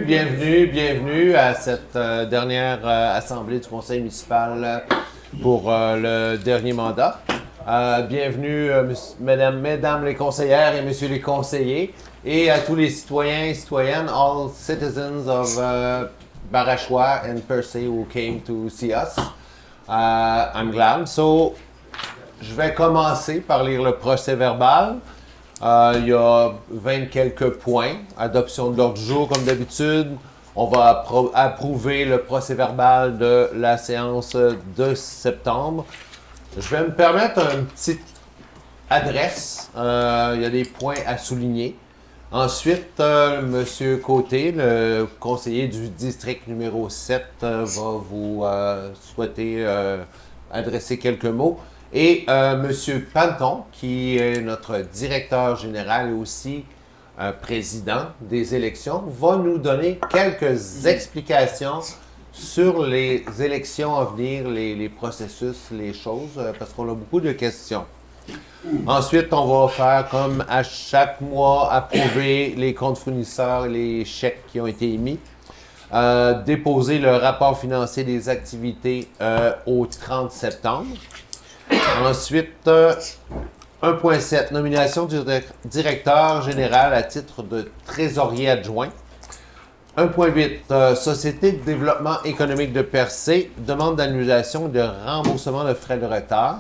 bienvenue à cette dernière assemblée du conseil municipal pour le dernier mandat. Bienvenue, mesdames les conseillères et messieurs les conseillers, et à tous les citoyens et citoyennes, all citizens of Barachois and per se who came to see us. I'm glad. So, je vais commencer par lire le procès verbal. Il y a 20 quelques points. Adoption de l'ordre du jour, comme d'habitude. On va approuver le procès verbal de la séance de septembre. Je vais me permettre une petite adresse. Il y a des points à souligner. Ensuite, M. Côté, le conseiller du district numéro 7, va vous souhaiter adresser quelques mots. Et M. Panton, qui est notre directeur général et aussi président des élections, va nous donner quelques explications sur les élections à venir, les processus, les choses, parce qu'on a beaucoup de questions. Ensuite, on va faire comme à chaque mois, approuver les comptes fournisseurs et les chèques qui ont été émis. Déposer le rapport financier des activités au 30 septembre. Ensuite, 1.7, nomination du directeur général à titre de trésorier adjoint. 1.8, Société de développement économique de Percé, demande d'annulation et de remboursement de frais de retard.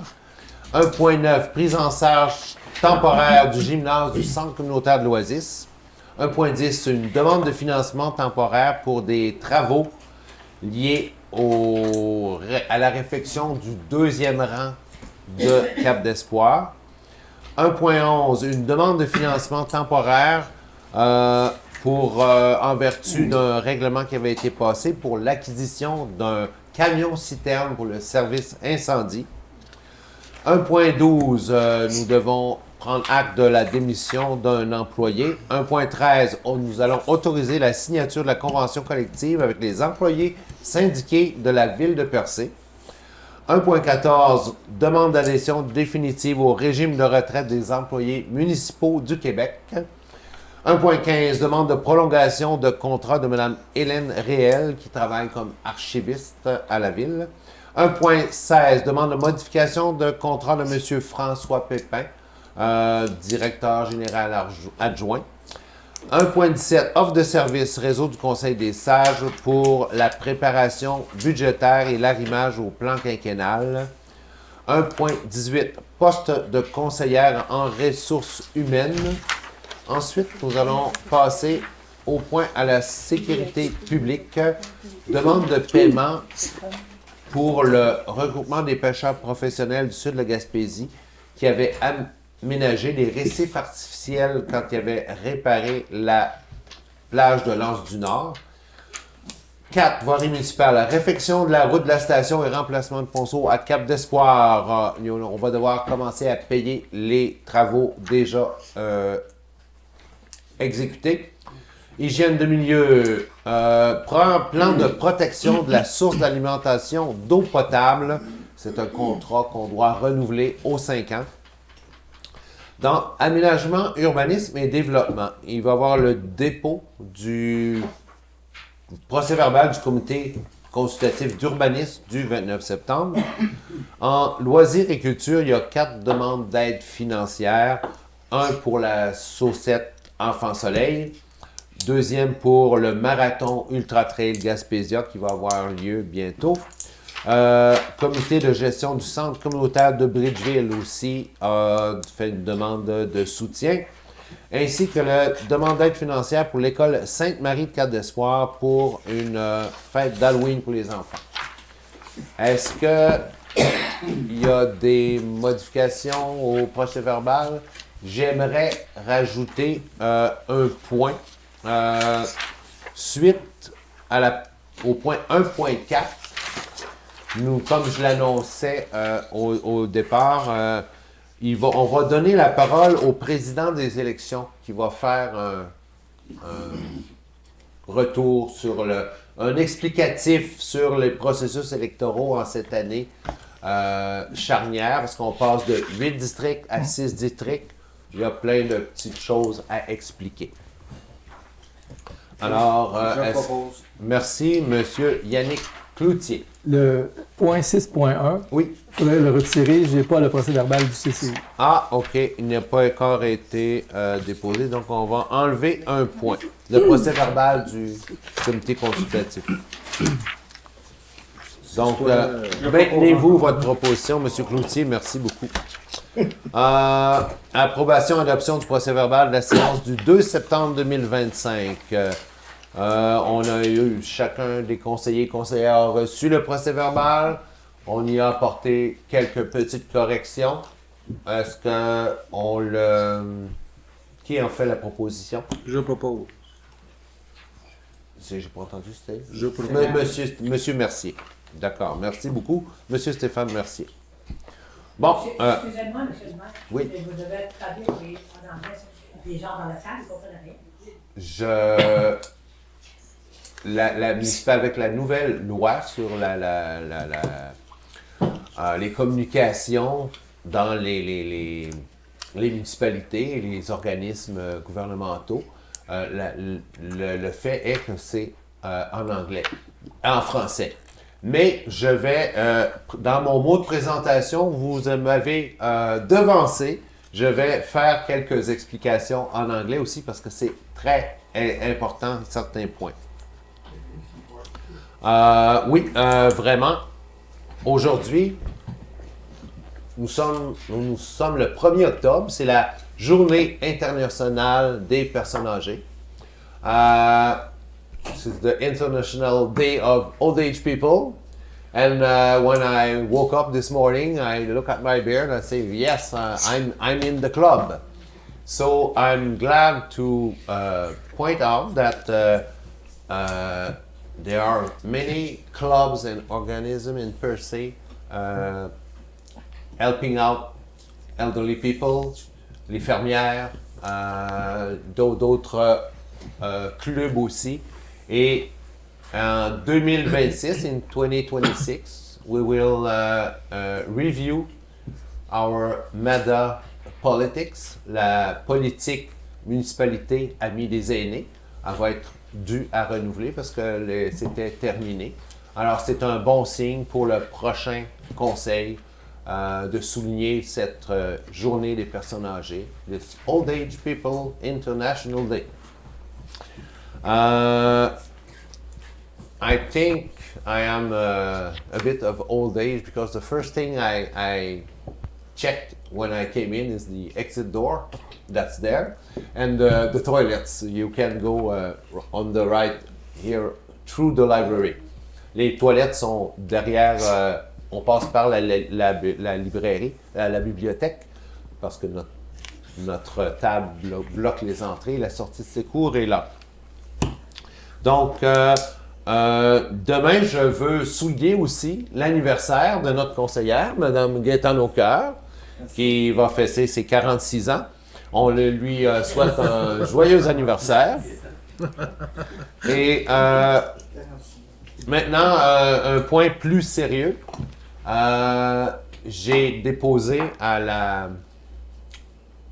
1.9, prise en charge temporaire du gymnase du Centre communautaire de l'Oasis. 1.10, une demande de financement temporaire pour des travaux liés à la réfection du deuxième rang de Cap d'Espoir. 1.11, une demande de financement temporaire en vertu d'un règlement qui avait été passé pour l'acquisition d'un camion-citerne pour le service incendie. 1.12, nous devons prendre acte de la démission d'un employé. 1.13, nous allons autoriser la signature de la convention collective avec les employés syndiqués de la ville de Percé. 1.14, demande d'adhésion définitive au régime de retraite des employés municipaux du Québec. 1.15, demande de prolongation de contrat de Mme Hélène Réel, qui travaille comme archiviste à la ville. 1.16, demande de modification de contrat de M. François Pépin, directeur général adjoint. 1.17, offre de service réseau du Conseil des sages pour la préparation budgétaire et l'arrimage au plan quinquennal. 1.18, poste de conseillère en ressources humaines. Ensuite, nous allons passer au point à la sécurité publique. Demande de paiement pour le regroupement des pêcheurs professionnels du sud de la Gaspésie qui avait aménagé des récifs artificiels quand il avait réparé la plage de l'Anse du Nord. 4. Voirie municipale. Réfection de la route de la station et remplacement de ponceau à Cap d'Espoir. On va devoir commencer à payer les travaux déjà exécutés. Hygiène de milieu. Plan de protection de la source d'alimentation d'eau potable. C'est un contrat qu'on doit renouveler aux 5 ans. Dans aménagement, urbanisme et développement, il va y avoir le dépôt du procès verbal du comité consultatif d'urbanisme du 29 septembre. En loisirs et culture, il y a 4 demandes d'aide financière. Un pour la Saucette Enfant Soleil. Deuxième pour le marathon Ultra Trail Gaspésia qui va avoir lieu bientôt. Comité de gestion du centre communautaire de Bridgeville aussi a fait une demande de soutien, ainsi que la demande d'aide financière pour l'école Sainte-Marie de Cap d'Espoir pour une fête d'Halloween pour les enfants. Est-ce qu'il y a des modifications au procès verbal? J'aimerais rajouter un point. Suite au point 1.4, comme je l'annonçais au départ, on va donner la parole au président des élections qui va faire un retour sur un explicatif sur les processus électoraux en cette année charnière, parce qu'on passe de 8 districts à 6 districts. Il y a plein de petites choses à expliquer. Alors, Je propose. merci, Monsieur Yannick Cloutier. Le point 6.1, Oui. il faudrait le retirer. Je n'ai pas le procès-verbal du CCI. Ah, OK. Il n'a pas encore été déposé, donc on va enlever un point. Le procès-verbal du comité consultatif. Donc, maintenez-vous votre proposition, M. Cloutier. Merci beaucoup. Approbation et adoption du procès-verbal de la séance du 2 septembre 2025. On a eu, chacun des conseillers et conseillères a reçu le procès-verbal. On y a apporté quelques petites corrections. Est-ce qu'on le... Qui en fait la proposition? Je propose. J'ai pas entendu, c'était? Je propose. Monsieur Mercier. D'accord, merci beaucoup. Monsieur Stéphane Mercier. Bon, Excusez-moi, monsieur le maire. Oui. Vous devez traduire en anglais. Les gens dans la salle, ils comprennent rien. avec la nouvelle loi sur les communications dans les municipalités et les organismes gouvernementaux, le fait est que c'est en anglais, en français. Mais je vais, dans mon mot de présentation, vous m'avez devancé. Je vais faire quelques explications en anglais aussi parce que c'est très important certains points. Vraiment, aujourd'hui, nous sommes le 1er octobre, c'est la Journée internationale des personnes âgées. This is the International Day of Old Age People. And when I woke up this morning, I look at my beard and I say, yes, I'm in the club. So I'm glad to point out that there are many clubs and organisms in per se helping out elderly people, les fermières, d'autres clubs aussi. Et en 2026, in 2026, we will review our MADA politics, la politique municipalité amie des aînés. Elle va être due à renouveler parce que c'était terminé. Alors, c'est un bon signe pour le prochain conseil de souligner cette journée des personnes âgées, this Old Age People International Day. I think I am a bit of old age because the first thing I checked when I came in is the exit door that's there and the toilets. You can go on the right here through the library. Les toilettes sont derrière, on passe par la librairie, la bibliothèque, parce que notre table bloque les entrées. La sortie de secours est là. Donc, demain, je veux souligner aussi l'anniversaire de notre conseillère, Mme Gaëtane Aucoeur, qui va fêter ses 46 ans. On lui souhaite un joyeux anniversaire. Et maintenant, un point plus sérieux. J'ai déposé à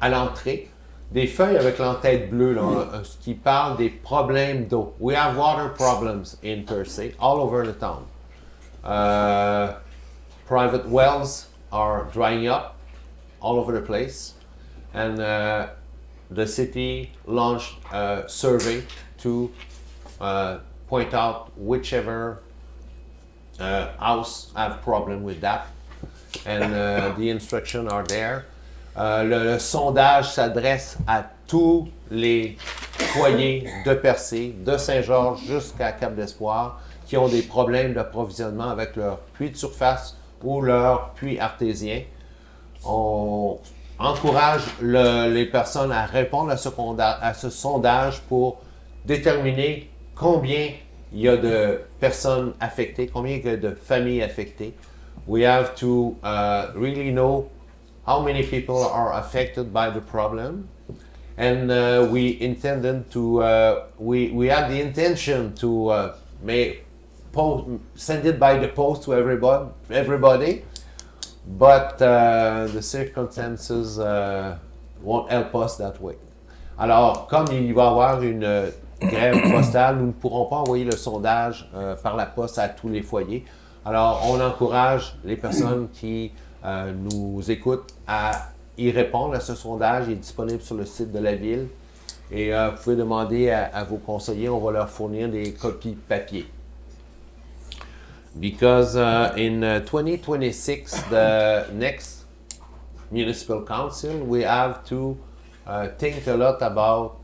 l'entrée des feuilles avec l'entête bleue, là, ce qui parle des problèmes d'eau. We have water problems in Percé, all over the town. Private wells are drying up all over the place. And the city launched a survey to point out whichever house have problem with that. And the instructions are there. Le sondage s'adresse à tous les foyers de Percé, de Saint-Georges jusqu'à Cap-d'Espoir, qui ont des problèmes d'approvisionnement avec leur puits de surface ou leur puits artésien. On encourage les personnes à répondre à ce sondage pour déterminer combien il y a de personnes affectées, combien il y a de familles affectées. We have to really know how many people are affected by the problem, and we intended to we had the intention to send it by the post to everybody, but the circumstances won't help us that way. Alors, comme il va y avoir une grève postale, nous ne pourrons pas envoyer le sondage par la poste à tous les foyers. Alors, on encourage les personnes qui nous écoutent à y répondre à ce sondage. Il est disponible sur le site de la ville. Et vous pouvez demander à vos conseillers, on va leur fournir des copies papier. Because in 2026, the next municipal council, we have to think a lot about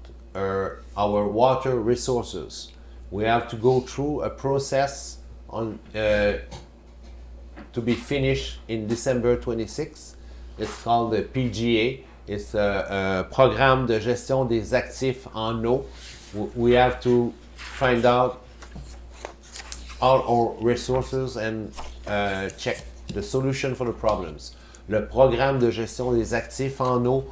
our water resources. We have to go through a process on to be finished in December 26. It's called the PGA. It's a programme de gestion des actifs en eau. We have to find out all our resources and check the solution for the problems. Le programme de gestion des actifs en eau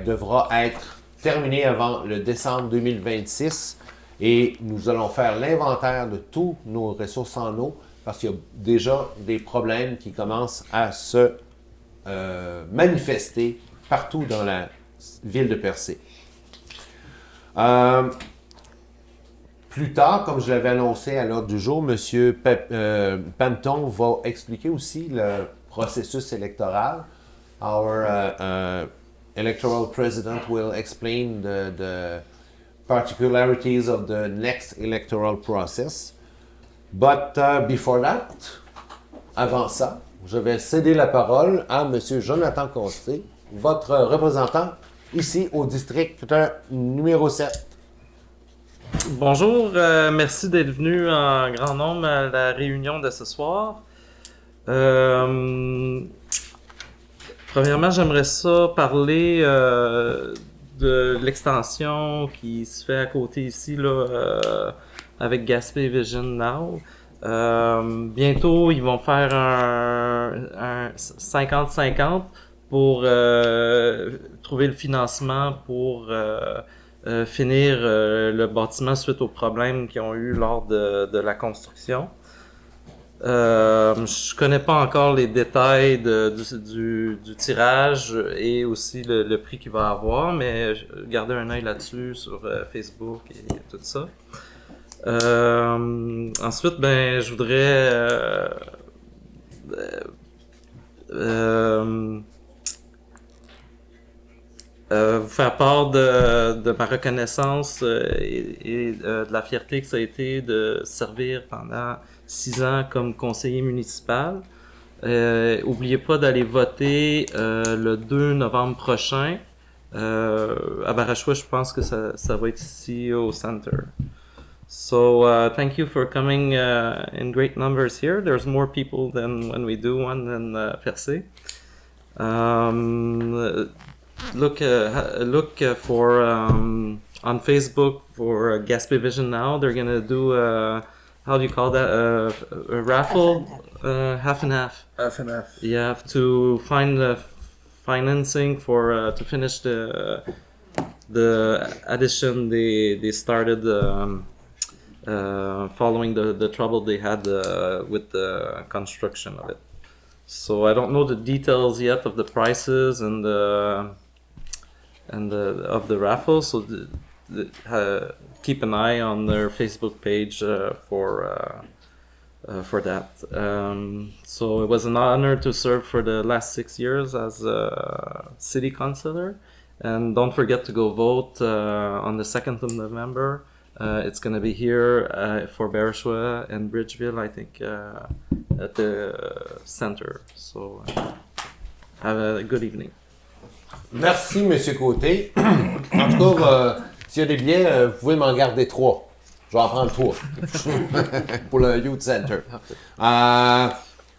devra être terminé avant le décembre 2026 et nous allons faire l'inventaire de toutes nos ressources en eau parce qu'il y a déjà des problèmes qui commencent à se manifester partout dans la ville de Percé. Plus tard, comme je l'avais annoncé à l'ordre du jour, M. Panton va expliquer aussi le processus électoral. Our electoral president will explain the particularities of the next electoral process. But before that, avant ça, je vais céder la parole à M. Jonathan Consté, votre représentant ici au district numéro 7. Bonjour, merci d'être venu en grand nombre à la réunion de ce soir. Premièrement, j'aimerais ça parler de l'extension qui se fait à côté ici là, avec Gaspé Vision Now. Bientôt, ils vont faire un 50-50 pour trouver le financement pour finir le bâtiment suite aux problèmes qu'ils ont eu lors de la construction. Je connais pas encore les détails du tirage et aussi le prix qu'il va avoir, mais gardez un œil là-dessus sur Facebook et tout ça. Ensuite, ben, je voudrais vous faire part de ma reconnaissance et de la fierté que ça a été de servir pendant 6 ans comme conseiller municipal. N'oubliez pas d'aller voter le 2 novembre prochain. À Barachois, je pense que ça va être ici au center. So thank you for coming in great numbers here. There's more people than when we do one in Percé. Look for on Facebook for Gaspé Vision Now. They're gonna do how do you call that a raffle, half and half. Half and half. You have to find the financing for to finish the addition they started following the trouble they had with the construction of it. So I don't know the details yet of the prices and of the raffle. So keep an eye on their Facebook page for that. So it was an honor to serve for the last 6 years as a city councillor. And don't forget to go vote on the 2nd of November. It's going to be here for Barachois and Bridgeville, I think, at the center. So have a good evening. Merci, M. Côté. En tout cas, s'il y a des billets, vous pouvez m'en garder 3. Je vais en prendre 3 pour le Youth Center.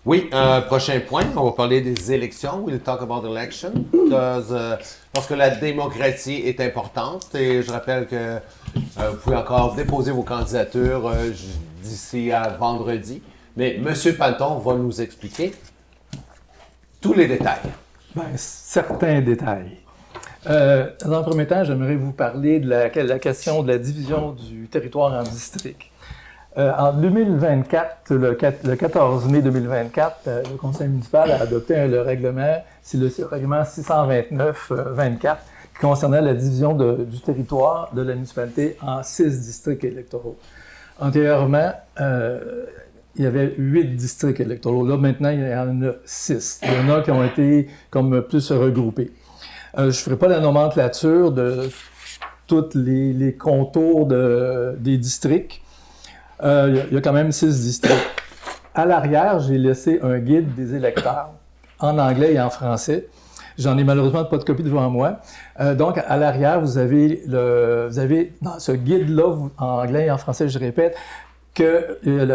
Oui, prochain point, on va parler des élections. We'll talk about election. Parce que la démocratie est importante et je rappelle que vous pouvez encore déposer vos candidatures d'ici à vendredi. Mais M. Panton va nous expliquer tous les détails. Ben, certains détails. Dans un premier temps, j'aimerais vous parler de la question de la division du territoire en districts. En 2024, le 14 mai 2024, le conseil municipal a adopté le règlement 629-24 qui concernait la division du territoire de la municipalité en 6 districts électoraux. Antérieurement, il y avait 8 districts électoraux. Là, maintenant, il y en a 6. Il y en a qui ont été comme plus regroupés. Je ne ferai pas la nomenclature de tous les contours des districts. Il y a quand même 6 districts. À l'arrière, j'ai laissé un guide des électeurs en anglais et en français. J'en ai malheureusement pas de copie devant moi. Donc, à l'arrière, vous avez dans ce guide-là, en anglais et en français, je répète, qu'il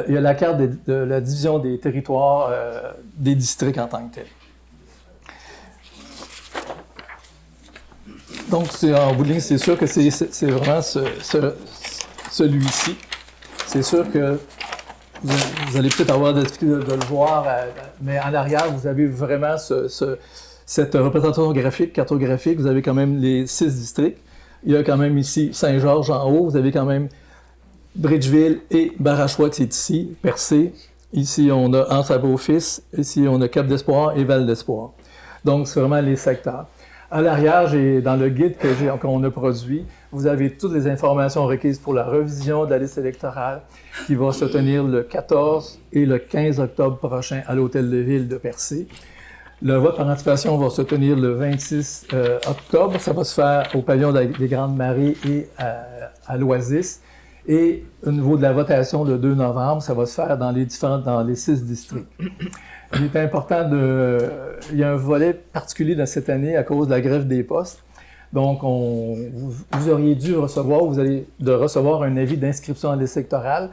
y a la carte de la division des territoires des districts en tant que tel. Donc, en bout de ligne, c'est sûr que c'est vraiment celui-ci. C'est sûr que vous allez peut-être avoir de difficulté de le voir, mais en arrière, vous avez vraiment cette représentation graphique, cartographique. Vous avez quand même les 6 districts. Il y a quand même ici Saint-Georges en haut. Vous avez quand même Bridgeville et Barachois qui est ici, Percé. Ici, on a Anse-à-Beaufils. Ici, on a Cap-d'Espoir et Val-d'Espoir. Donc, c'est vraiment les secteurs. À l'arrière, dans le guide qu'on a produit, vous avez toutes les informations requises pour la revision de la liste électorale qui va se tenir le 14 et le 15 octobre prochain à l'Hôtel de Ville de Percé. Le vote par anticipation va se tenir le 26 octobre. Ça va se faire au pavillon des Grandes Marées et à l'Oasis. Et au niveau de la votation, le 2 novembre, ça va se faire dans les 6 districts. Il est important il y a un volet particulier dans cette année à cause de la grève des postes. Donc, vous auriez dû recevoir un avis d'inscription à la liste électorale.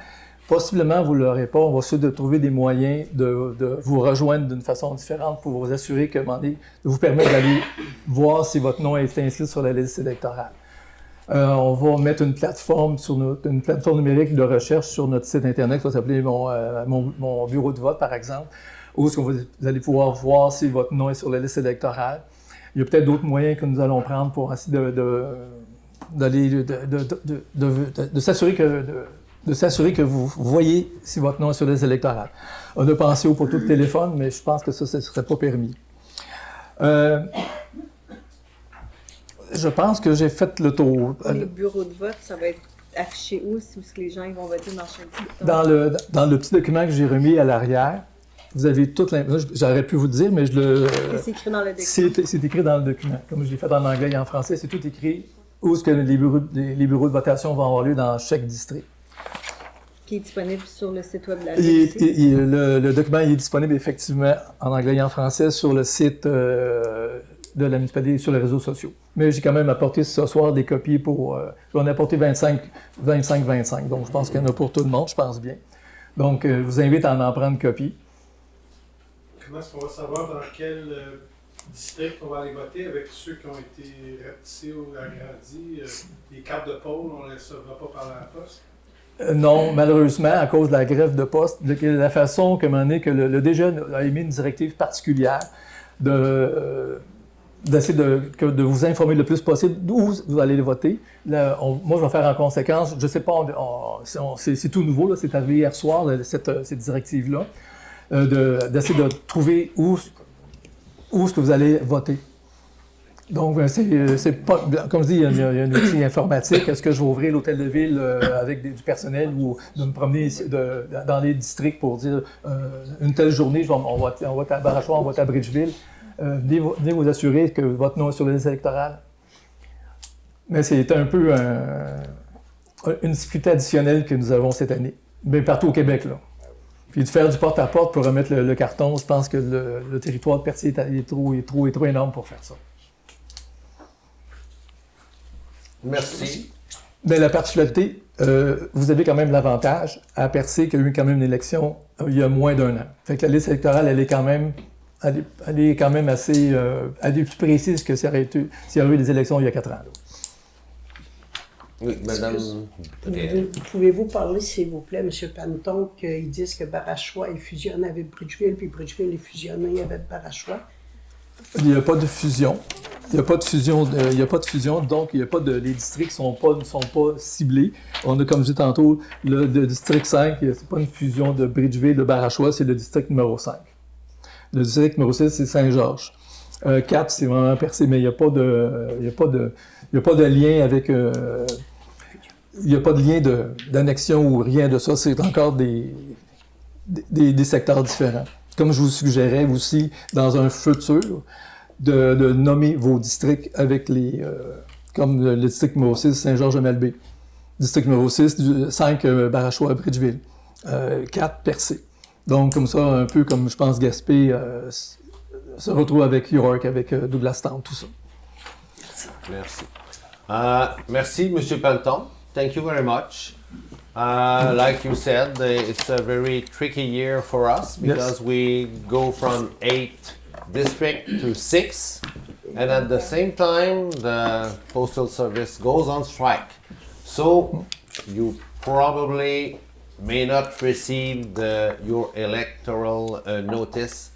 Possiblement, vous ne l'aurez pas. On va essayer de trouver des moyens de vous rejoindre d'une façon différente pour vous assurer de vous permettre d'aller voir si votre nom est inscrit sur la liste électorale. On va mettre une plateforme numérique de recherche sur notre site Internet qui va s'appeler mon bureau de vote, par exemple, où vous allez pouvoir voir si votre nom est sur la liste électorale. Il y a peut-être d'autres moyens que nous allons prendre pour essayer de s'assurer que vous voyez si votre nom est sur la liste électorale. On a pensé au poteau de téléphone, mais je pense que ça ne serait pas permis. Je pense que j'ai fait le tour. Les bureaux de vote, ça va être affiché où? Si les gens vont voter dans chaque secteur? Dans le petit document que j'ai remis à l'arrière, vous avez toute l'information. J'aurais pu vous le dire, mais c'est écrit dans le document. C'est écrit dans le document. Comme je l'ai fait en anglais et en français, c'est tout écrit où est-ce que les bureaux de votation vont avoir lieu dans chaque district. Qui est disponible sur le site web de la ville. Le document est disponible effectivement en anglais et en français sur le site de la municipalité et sur les réseaux sociaux. Mais j'ai quand même apporté ce soir des copies j'en ai apporté 25. Donc, je pense qu'il y en a pour tout le monde, je pense bien. Donc, je vous invite à en prendre copie. Comment est-ce qu'on va savoir dans quel district on va aller voter avec ceux qui ont été rapetissés ou agrandis? Les cartes de pôle, on ne les recevra pas par la poste? Non, malheureusement, à cause de la grève de poste, de la façon que le DG a émis une directive particulière d'essayer de vous informer le plus possible d'où vous allez voter. Moi, je vais faire en conséquence, je ne sais pas, c'est tout nouveau, là, c'est arrivé hier soir, cette directive-là, d'essayer de trouver où est-ce que vous allez voter. Donc, c'est pas, comme je dis, il y a un outil informatique. Est-ce que je vais ouvrir l'hôtel de ville avec du personnel ou de me promener dans les districts pour dire une telle journée, on va à Barachois, on va à Bridgeville. Venez vous assurer que votre nom est sur la liste électorale. Mais c'est un peu une difficulté additionnelle que nous avons cette année, mais partout au Québec, là. Puis de faire du porte-à-porte pour remettre le carton, je pense que le territoire de Percé est trop énorme pour faire ça. Merci. Mais la particularité, vous avez quand même l'avantage à Percé qu'il y a eu quand même une élection il y a moins d'1 an. Fait que la liste électorale, elle est quand même assez elle est plus précise que s'il y avait eu des élections il y a 4 ans. Là. Oui, madame. Pouvez-vous parler, s'il vous plaît, M. Panton, qu'ils disent que Barachois est fusionné avec Bridgeville, puis Bridgeville est fusionné avec Barachois? Il n'y a pas de fusion. Il n'y a pas de fusion, donc il y a pas les districts ne sont pas ciblés. On a, comme je disais tantôt, le district 5, c'est pas une fusion de Bridgeville, de Barachois, c'est le district numéro 5. Le district numéro 6, c'est Saint-Georges. 4, c'est vraiment percé, mais il n'y a pas de lien avec... il n'y a pas de lien d'annexion ou rien de ça. C'est encore des secteurs différents. Comme je vous suggérais aussi, dans un futur, de nommer vos districts avec comme le district numéro 6, Saint-Georges-Malbaie. District numéro 6, 5, Barachois-Bridgeville. 4, Percé. Donc, comme ça, un peu comme, je pense, Gaspé se retrouve avec York, avec Douglastown, tout ça. Merci. Merci, M. Panton. Thank you very much. Like you said, it's a very tricky year for us because we go from 8 districts to 6, and at the same time, the Postal Service goes on strike. So you probably may not receive your electoral notice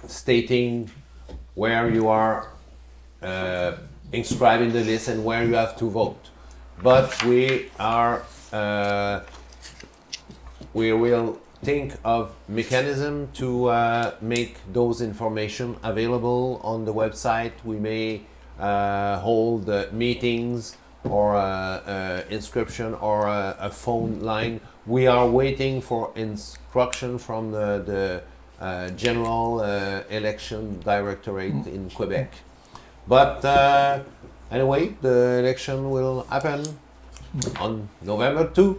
stating where you are inscribed in the list and where you have to vote. But we will think of mechanism to make those information available on the website. We may hold meetings or inscription or a phone line. We are waiting for instruction from the General Election Directorate in Quebec. But anyway, the election will happen on November 2.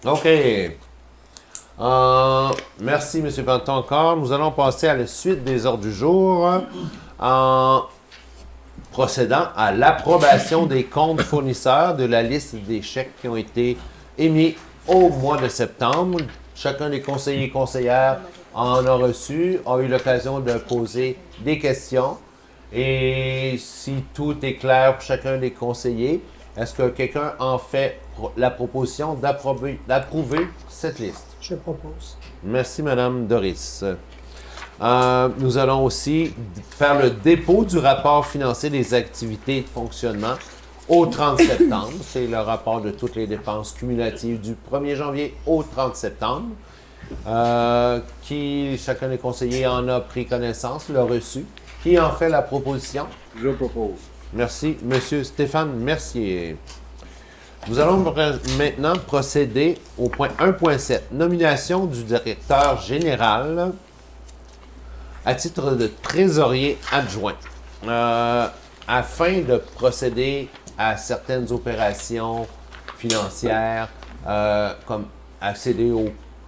OK. Merci, M. Panton, encore. Nous allons passer à la suite des ordres du jour en procédant à l'approbation des comptes fournisseurs de la liste des chèques qui ont été émis au mois de septembre. Chacun des conseillers et conseillères en a reçu, a eu l'occasion de poser des questions. Et si tout est clair pour chacun des conseillers, est-ce que quelqu'un en fait la proposition d'approuver cette liste? Je propose. Merci, Mme Doris. Nous allons aussi faire le dépôt du rapport financier des activités de fonctionnement au 30 septembre. C'est le rapport de toutes les dépenses cumulatives du 1er janvier au 30 septembre. Chacun des conseillers en a pris connaissance, l'a reçu. Qui en fait la proposition? Je propose. Merci, M. Stéphane Mercier. Nous allons maintenant procéder au point 1.7, nomination du directeur général à titre de trésorier adjoint. Afin de procéder à certaines opérations financières, comme accéder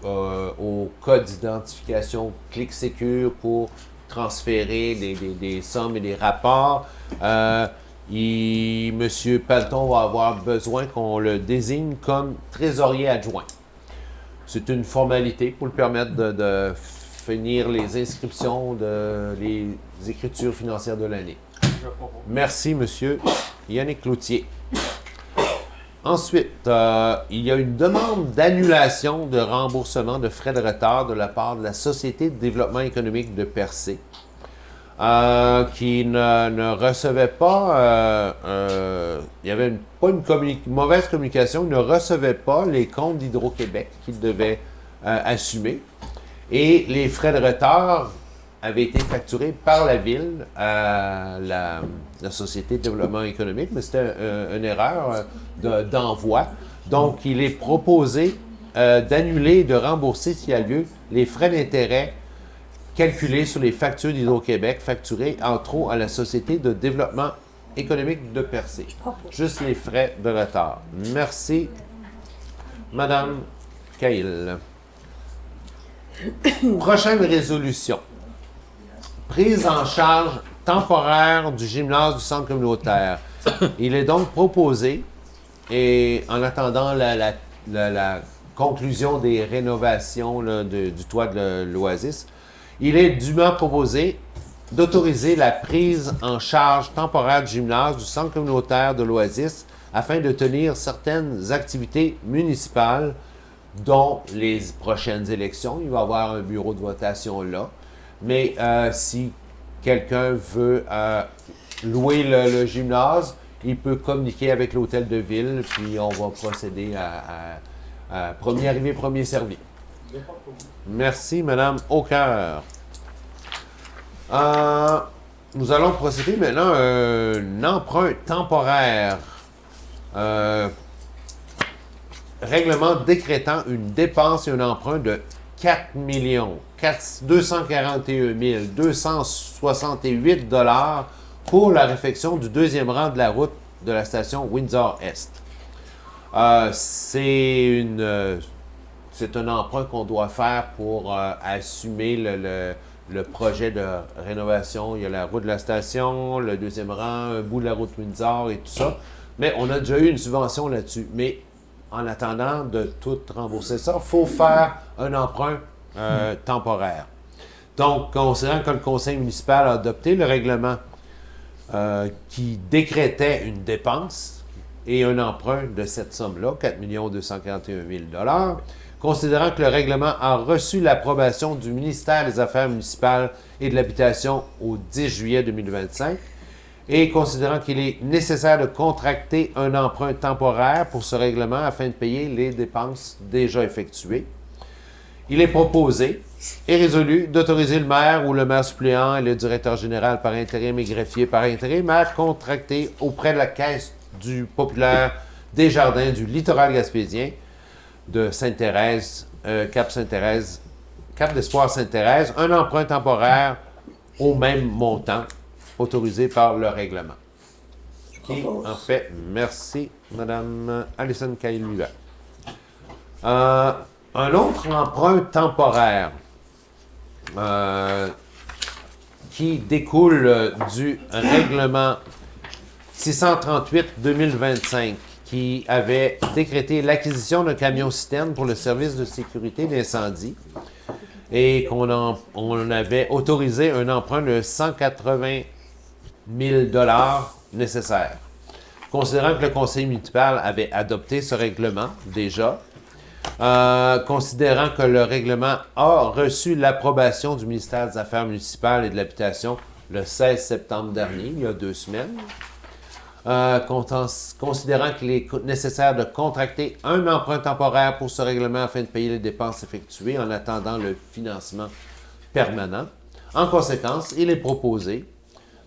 au code d'identification Clic Sécure pour transférer des sommes et des rapports. M. Panton va avoir besoin qu'on le désigne comme trésorier adjoint. C'est une formalité pour le permettre de finir les inscriptions les écritures financières de l'année. Merci, M. Yannick Cloutier. Ensuite, il y a une demande d'annulation de remboursement de frais de retard de la part de la Société de développement économique de Percé, qui ne recevait pas, il y avait pas une mauvaise communication, il ne recevait pas les comptes d'Hydro-Québec qu'il devait assumer. Et les frais de retard avaient été facturés par la Ville à la Société de développement économique, mais c'était une erreur d'envoi. Donc, il est proposé d'annuler et de rembourser, s'il y a lieu, les frais d'intérêt calculés sur les factures d'Hydro-Québec, facturées en trop à la Société de développement économique de Percé. Juste les frais de retard. Merci, Madame Cahill. Prochaine résolution. Prise en charge temporaire du gymnase du centre communautaire. Il est donc proposé, et en attendant la conclusion des rénovations du toit de l'Oasis, il est dûment proposé d'autoriser la prise en charge temporaire du gymnase du centre communautaire de l'Oasis afin de tenir certaines activités municipales, dont les prochaines élections. Il va y avoir un bureau de votation là. Mais si quelqu'un veut louer le gymnase, il peut communiquer avec l'hôtel de ville, puis on va procéder à premier arrivé, premier servi. Merci, Madame Aucoeur. Nous allons procéder maintenant à un emprunt temporaire. Règlement décrétant une dépense et un emprunt de 4 241 268 $ pour la réfection du deuxième rang de la route de la station Windsor-Est. C'est un emprunt qu'on doit faire pour assumer le projet de rénovation. Il y a la route de la station, le deuxième rang, un bout de la route Windsor et tout ça. Mais on a déjà eu une subvention là-dessus. Mais en attendant de tout rembourser ça, il faut faire un emprunt temporaire. Donc, considérant que le conseil municipal a adopté le règlement qui décrétait une dépense et un emprunt de cette somme-là, 4 241 000 $, considérant que le règlement a reçu l'approbation du ministère des Affaires municipales et de l'Habitation au 10 juillet 2025, et considérant qu'il est nécessaire de contracter un emprunt temporaire pour ce règlement afin de payer les dépenses déjà effectuées, il est proposé et résolu d'autoriser le maire ou le maire suppléant et le directeur général par intérim et greffier par intérim à contracter auprès de la Caisse du populaire des Jardins du littoral gaspésien de Sainte-Thérèse, Cap-Sainte-Thérèse, Cap d'Espoir Sainte-Thérèse, un emprunt temporaire au même montant autorisé par le règlement. Qui en fait, merci, Mme Alison Kailua. Un autre emprunt temporaire qui découle du règlement 638-2025 qui avait décrété l'acquisition d'un camion-citerne pour le service de sécurité d'incendie et on avait autorisé un emprunt de 180 000 $ nécessaires. Considérant que le conseil municipal avait adopté ce règlement déjà, considérant que le règlement a reçu l'approbation du ministère des Affaires municipales et de l'Habitation le 16 septembre dernier, il y a 2 semaines, considérant qu'il est nécessaire de contracter un emprunt temporaire pour ce règlement afin de payer les dépenses effectuées en attendant le financement permanent. En conséquence, il est proposé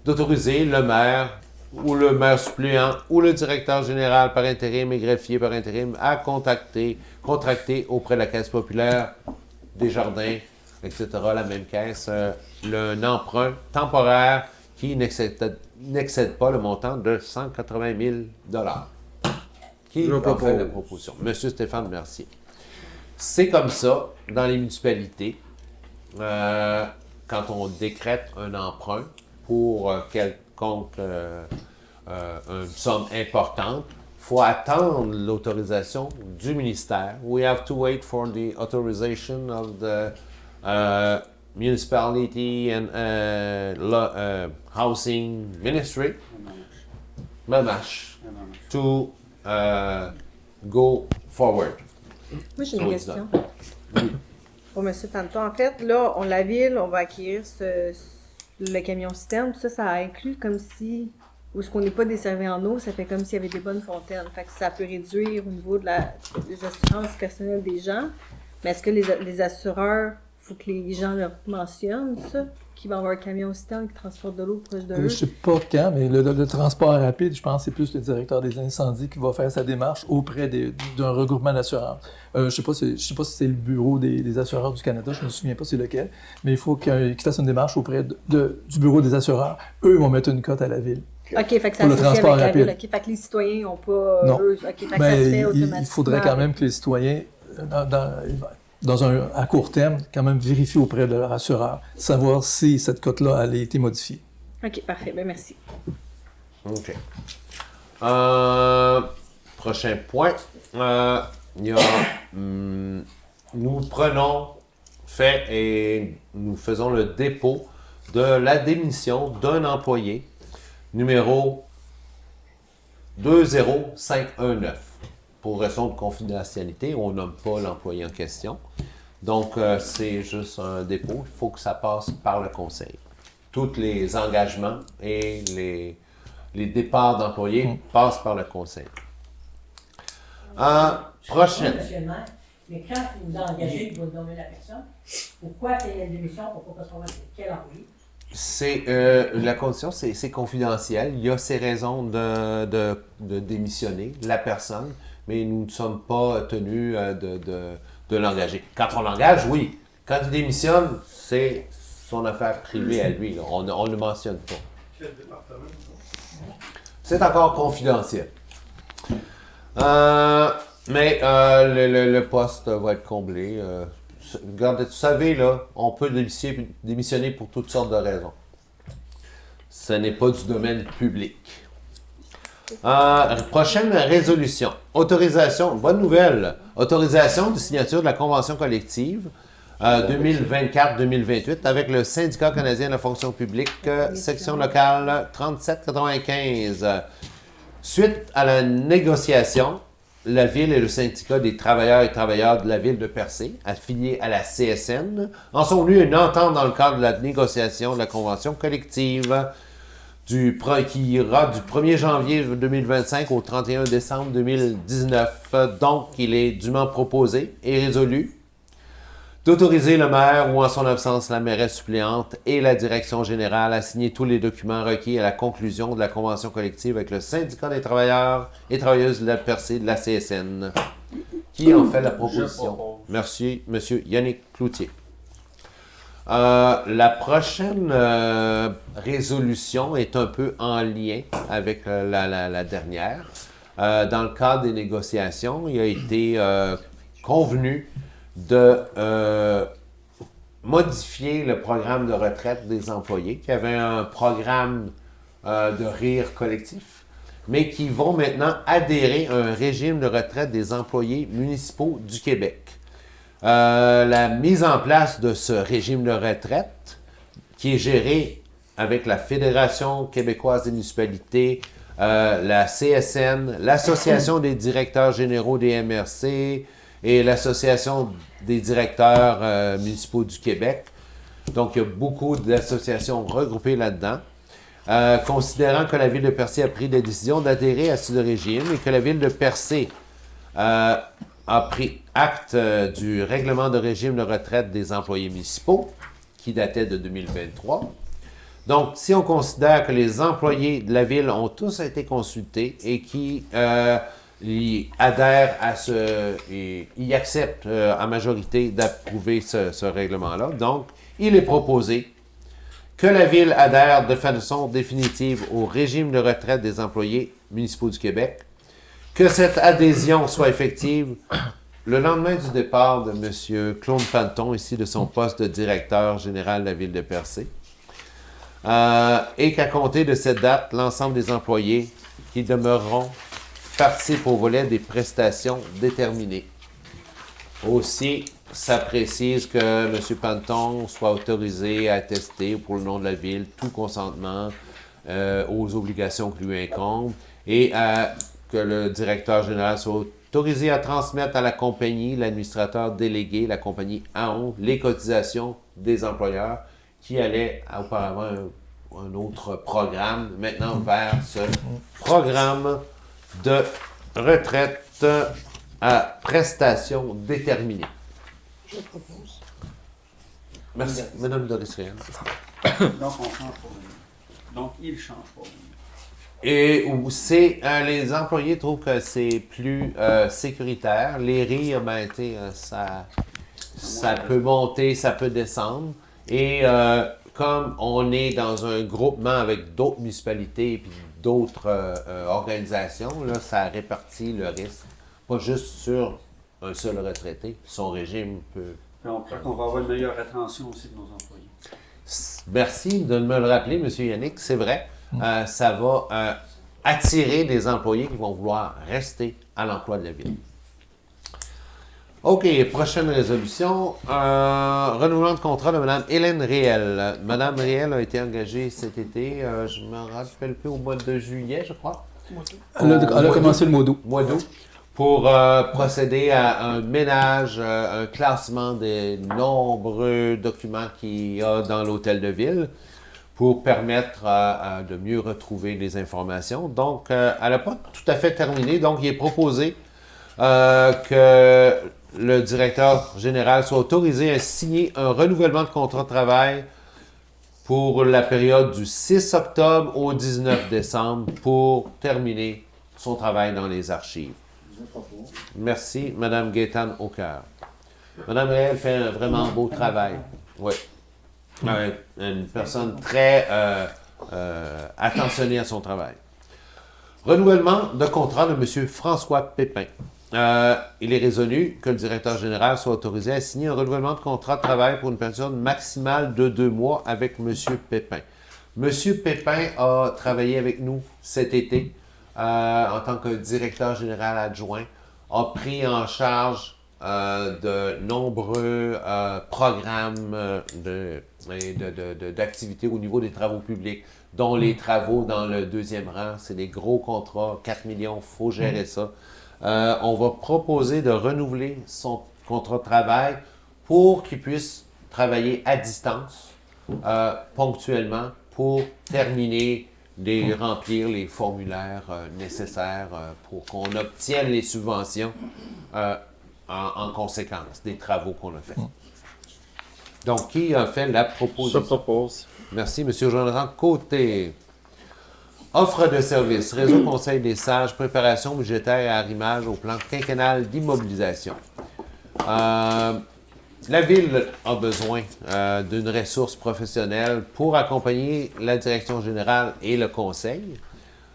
d'autoriser le maire ou le maire suppléant ou le directeur général par intérim et greffier par intérim à contracter auprès de la Caisse populaire des Jardins, etc., la même caisse, un emprunt temporaire qui n'excède pas le montant de 180 000 $. Qui a fait la proposition? Monsieur Stéphane Mercier. C'est comme ça dans les municipalités, quand on décrète un emprunt pour quelconque une somme importante, il faut attendre l'autorisation du ministère. We have to wait for the authorization of the municipality and housing ministry, MAMACH, to go forward. Moi, j'ai une question. Pour M. Panton, en fait, là, la ville, on va acquérir le camion-citerne. Tout ça, ça inclut comme si, où est-ce qu'on n'est pas desservi en eau, ça fait comme s'il y avait des bonnes fontaines. Fait que ça peut réduire au niveau des assurances personnelles des gens. Mais est-ce que les assureurs, il faut que les gens leur mentionnent ça? Qu'il va y avoir un camion-citerne qui transporte de l'eau proche de eux? Je ne sais pas quand, mais le transport rapide, je pense que c'est plus le directeur des incendies qui va faire sa démarche auprès d'un regroupement d'assurance. Je ne sais pas si c'est le bureau des assureurs du Canada, je ne me souviens pas c'est lequel, mais il faut qu'il fasse une démarche auprès du bureau des assureurs. Eux vont mettre une cote à la ville. OK, fait que ça pour le transport avec rapide. La ville. OK, fait que les citoyens n'ont pas... Non. Eux, OK, fait que ça se Ben, fait automatiquement. il faudrait quand même que les citoyens, à court terme, quand même vérifient auprès de leur assureur, savoir si cette cote-là a été modifiée. OK, parfait. Ben merci. OK. Prochain point. Il y a, nous faisons le dépôt de la démission d'un employé numéro 20519. Pour raison de confidentialité, on nomme pas l'employé en question. Donc, c'est juste un dépôt. Il faut que ça passe par le conseil. Tous les engagements et les départs d'employés passent par le conseil. Prochaine. Monsieur le maire, mais quand vous engagez, vous nommez la personne, pourquoi payer la démission? Pourquoi? Parce qu'on va c'est quel employé? La condition, c'est confidentiel. Il y a ses raisons de démissionner, la personne, mais nous ne sommes pas tenus de l'engager. Quand on l'engage, oui. Quand il démissionne, c'est son affaire privée à lui. Là. On ne le mentionne pas. Quel département? C'est encore confidentiel. Mais le poste va être comblé. Regardez, vous savez, là, on peut démissionner pour toutes sortes de raisons. Ce n'est pas du domaine public. Prochaine résolution. Autorisation, bonne nouvelle. Autorisation de signature de la convention collective 2024-2028 avec le Syndicat canadien de la fonction publique, section locale 3795. Suite à la négociation, la Ville et le syndicat des travailleurs et travailleurs de la Ville de Percé, affiliés à la CSN, en sont venus à une entente dans le cadre de la négociation de la convention collective qui ira du 1er janvier 2025 au 31 décembre 2019. Donc, il est dûment proposé et résolu d'autoriser le maire ou en son absence la mairesse suppléante et la direction générale à signer tous les documents requis à la conclusion de la convention collective avec le syndicat des travailleurs et travailleuses de la Percé de la CSN. Qui en fait la proposition? Merci, M. Yannick Cloutier. La prochaine résolution est un peu en lien avec la dernière. Dans le cadre des négociations, il a été convenu de modifier le programme de retraite des employés, qui avait un programme de rire collectif, mais qui vont maintenant adhérer à un régime de retraite des employés municipaux du Québec. La mise en place de ce régime de retraite, qui est géré avec la Fédération québécoise des municipalités, la CSN, l'Association des directeurs généraux des MRC et l'Association des directeurs municipaux du Québec. Donc, il y a beaucoup d'associations regroupées là-dedans. Considérant que la Ville de Percé a pris la décision d'adhérer à ce régime et que la Ville de Percé a pris acte du règlement de régime de retraite des employés municipaux, qui datait de 2023. Donc, si on considère que les employés de la Ville ont tous été consultés et qui y adhèrent à y acceptent en majorité d'approuver ce règlement-là, donc, il est proposé que la Ville adhère de façon définitive au régime de retraite des employés municipaux du Québec, que cette adhésion soit effective le lendemain du départ de M. Claude Panton, ici de son poste de directeur général de la Ville de Percé, et qu'à compter de cette date, l'ensemble des employés qui demeureront participent au volet des prestations déterminées. Aussi, ça précise que M. Panton soit autorisé à attester pour le nom de la Ville tout consentement aux obligations qui lui incombent et que le directeur général soit autorisé à transmettre à la compagnie, l'administrateur délégué, la compagnie AON, les cotisations des employeurs qui allaient auparavant un autre programme, maintenant vers ce programme de retraite à prestations déterminées. Je propose. Merci. Madame Doris Réal. Donc, on change pas rien. Donc, il change pas rien. Et où c'est, les employés trouvent que c'est plus sécuritaire. Les rires, ben, ça peut monter, ça peut descendre. Et comme on est dans un groupement avec d'autres municipalités et d'autres organisations, là, ça répartit le risque, pas juste sur un seul retraité. Son régime peut... Puis on croit qu'on va avoir une meilleure rétention aussi de nos employés. Merci de me le rappeler, M. Yannick, c'est vrai. Ça va attirer des employés qui vont vouloir rester à l'emploi de la Ville. OK, prochaine résolution. Renouvellement de contrat de Mme Hélène Réel. Mme Réel a été engagée cet été, je me rappelle plus, au mois de juillet, je crois. Elle a commencé le mois d'août. Pour procéder à un ménage, un classement des nombreux documents qu'il y a dans l'hôtel de ville pour permettre de mieux retrouver les informations. Donc, elle n'a pas tout à fait terminé. Donc, il est proposé que le directeur général soit autorisé à signer un renouvellement de contrat de travail pour la période du 6 octobre au 19 décembre pour terminer son travail dans les archives. Merci, Mme Gaétane Aucoeur. Mme Réal fait un vraiment beau travail. Oui. Une personne très attentionnée à son travail. Renouvellement de contrat de M. François Pépin. Il est résolu que le directeur général soit autorisé à signer un renouvellement de contrat de travail pour une période maximale de 2 mois avec M. Pépin. M. Pépin a travaillé avec nous cet été en tant que directeur général adjoint, a pris en charge de nombreux programmes d'activités au niveau des travaux publics, dont les travaux dans le 2e rang. C'est des gros contrats, 4 millions, il faut gérer ça. On va proposer de renouveler son contrat de travail pour qu'il puisse travailler à distance, ponctuellement, pour terminer remplir les formulaires nécessaires pour qu'on obtienne les subventions en conséquence des travaux qu'on a faits. Donc, qui a fait la proposition? Je propose. Merci, M. Jonathan Côté. Offre de services, réseau Conseil des sages, préparation budgétaire et arrimage au plan quinquennal d'immobilisation. La Ville a besoin d'une ressource professionnelle pour accompagner la direction générale et le Conseil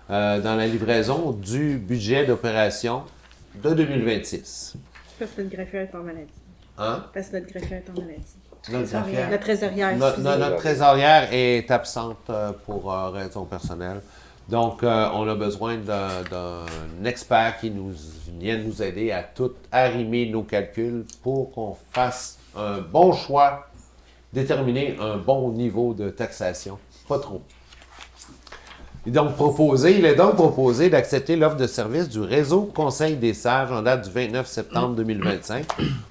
dans la livraison du budget d'opération de 2026. Parce que notre greffière est en maladie. Hein? Parce que notre greffière est en maladie. Notre greffière? Notre trésorière, Notre trésorière est absente pour raison personnelle. Donc, on a besoin d'un expert qui vienne nous aider à tout arrimer nos calculs pour qu'on fasse un bon choix, déterminer un bon niveau de taxation. Pas trop. Il est donc proposé d'accepter l'offre de service du réseau Conseil des sages en date du 29 septembre 2025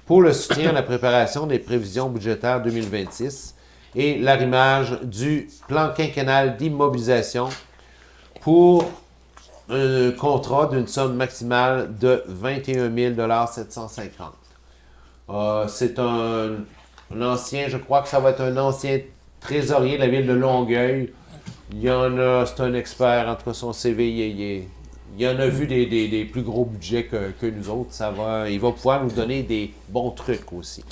pour le soutien à la préparation des prévisions budgétaires 2026 et l'arrimage du plan quinquennal d'immobilisation pour un contrat d'une somme maximale de 21 750 $. C'est un ancien, je crois que ça va être un ancien trésorier de la ville de Longueuil. C'est un expert, en tout cas son CV, il en a vu des plus gros budgets que nous autres. Il va pouvoir nous donner des bons trucs aussi.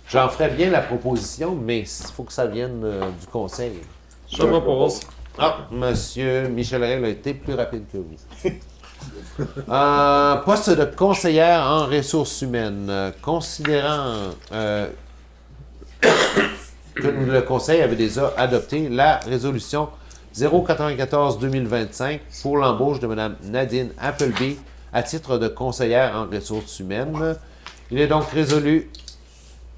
J'en ferai bien la proposition, mais il faut que ça vienne du conseil. Je propose. Ah, monsieur Michel Reyl a été plus rapide que vous. Poste de conseillère en ressources humaines. Considérant que le Conseil avait déjà adopté la résolution 094-2025 pour l'embauche de Mme Nadine Appleby à titre de conseillère en ressources humaines. Il est donc résolu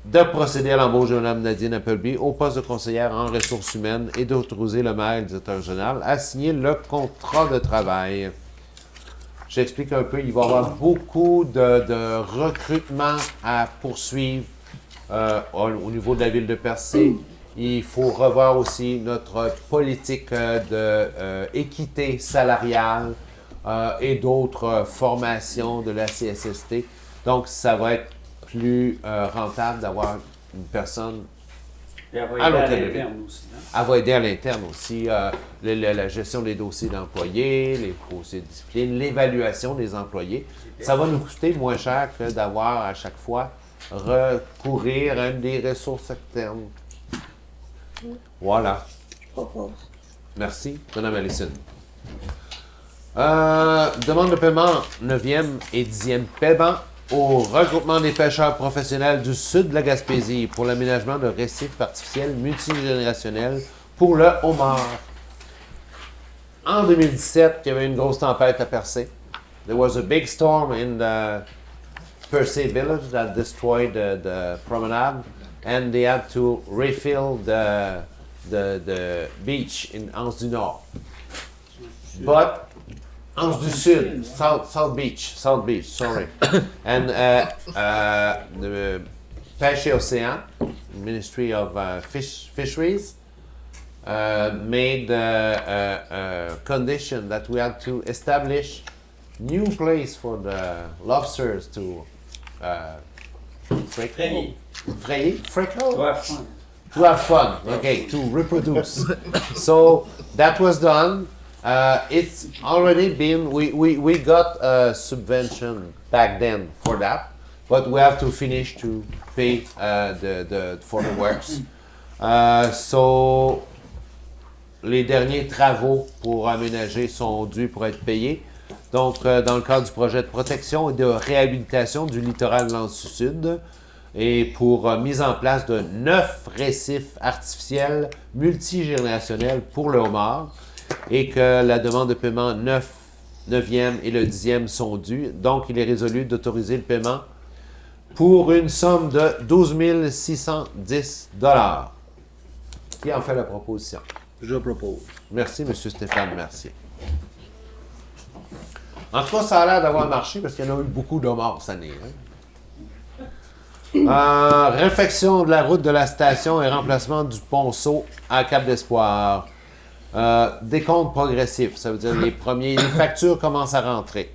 de procéder à l'embauche de Mme Nadine Appleby au poste de conseillère en ressources humaines et d'autoriser le maire et le directeur général à signer le contrat de travail. J'explique un peu, il va y avoir beaucoup de recrutements à poursuivre au niveau de la ville de Percé. Il faut revoir aussi notre politique d'équité salariale et d'autres formations de la CSST. Donc, ça va être plus rentable d'avoir une personne à l'hôtel de ville. Elle va aider à l'interne aussi. La gestion des dossiers d'employés, les dossiers de discipline, l'évaluation des employés. Ça va nous coûter moins cher que d'avoir à chaque fois recourir à des ressources externes. Voilà. Je propose. Merci, Mme Allison. Demande de paiement 9e et 10e paiement au regroupement des pêcheurs professionnels du sud de la Gaspésie pour l'aménagement de récifs artificiels multigénérationnels pour le homard. En 2017, il y avait une grosse tempête à Percé. There was a big storm in the Percé village that destroyed the promenade, and they had to refill the beach in Anse du Nord. But Anse du Sud, South Beach, sorry. And the Pêche et Océan, Ministry of Fisheries, made a condition that we had to establish new place for the lobsters to frayer. To have fun, okay, to reproduce. So that was done. It's already been, we got a subvention back then for that, but we have to finish to pay for the works. So, les derniers travaux pour aménager sont dus pour être payés. Donc, dans le cadre du projet de protection et de réhabilitation du littoral Lanse-Sud, et pour mise en place de 9 récifs artificiels multigénérationnels pour le homard, et que la demande de paiement 9e et le 10e sont dus. Donc, il est résolu d'autoriser le paiement pour une somme de 12 610 $. Qui en fait la proposition? Je propose. Merci, M. Stéphane Mercier. En tout cas, ça a l'air d'avoir marché parce qu'il y en a eu beaucoup de morts cette année. Réfection de la route de la station et remplacement du ponceau à Cap d'Espoir. Décompte progressif, ça veut dire les factures commencent à rentrer.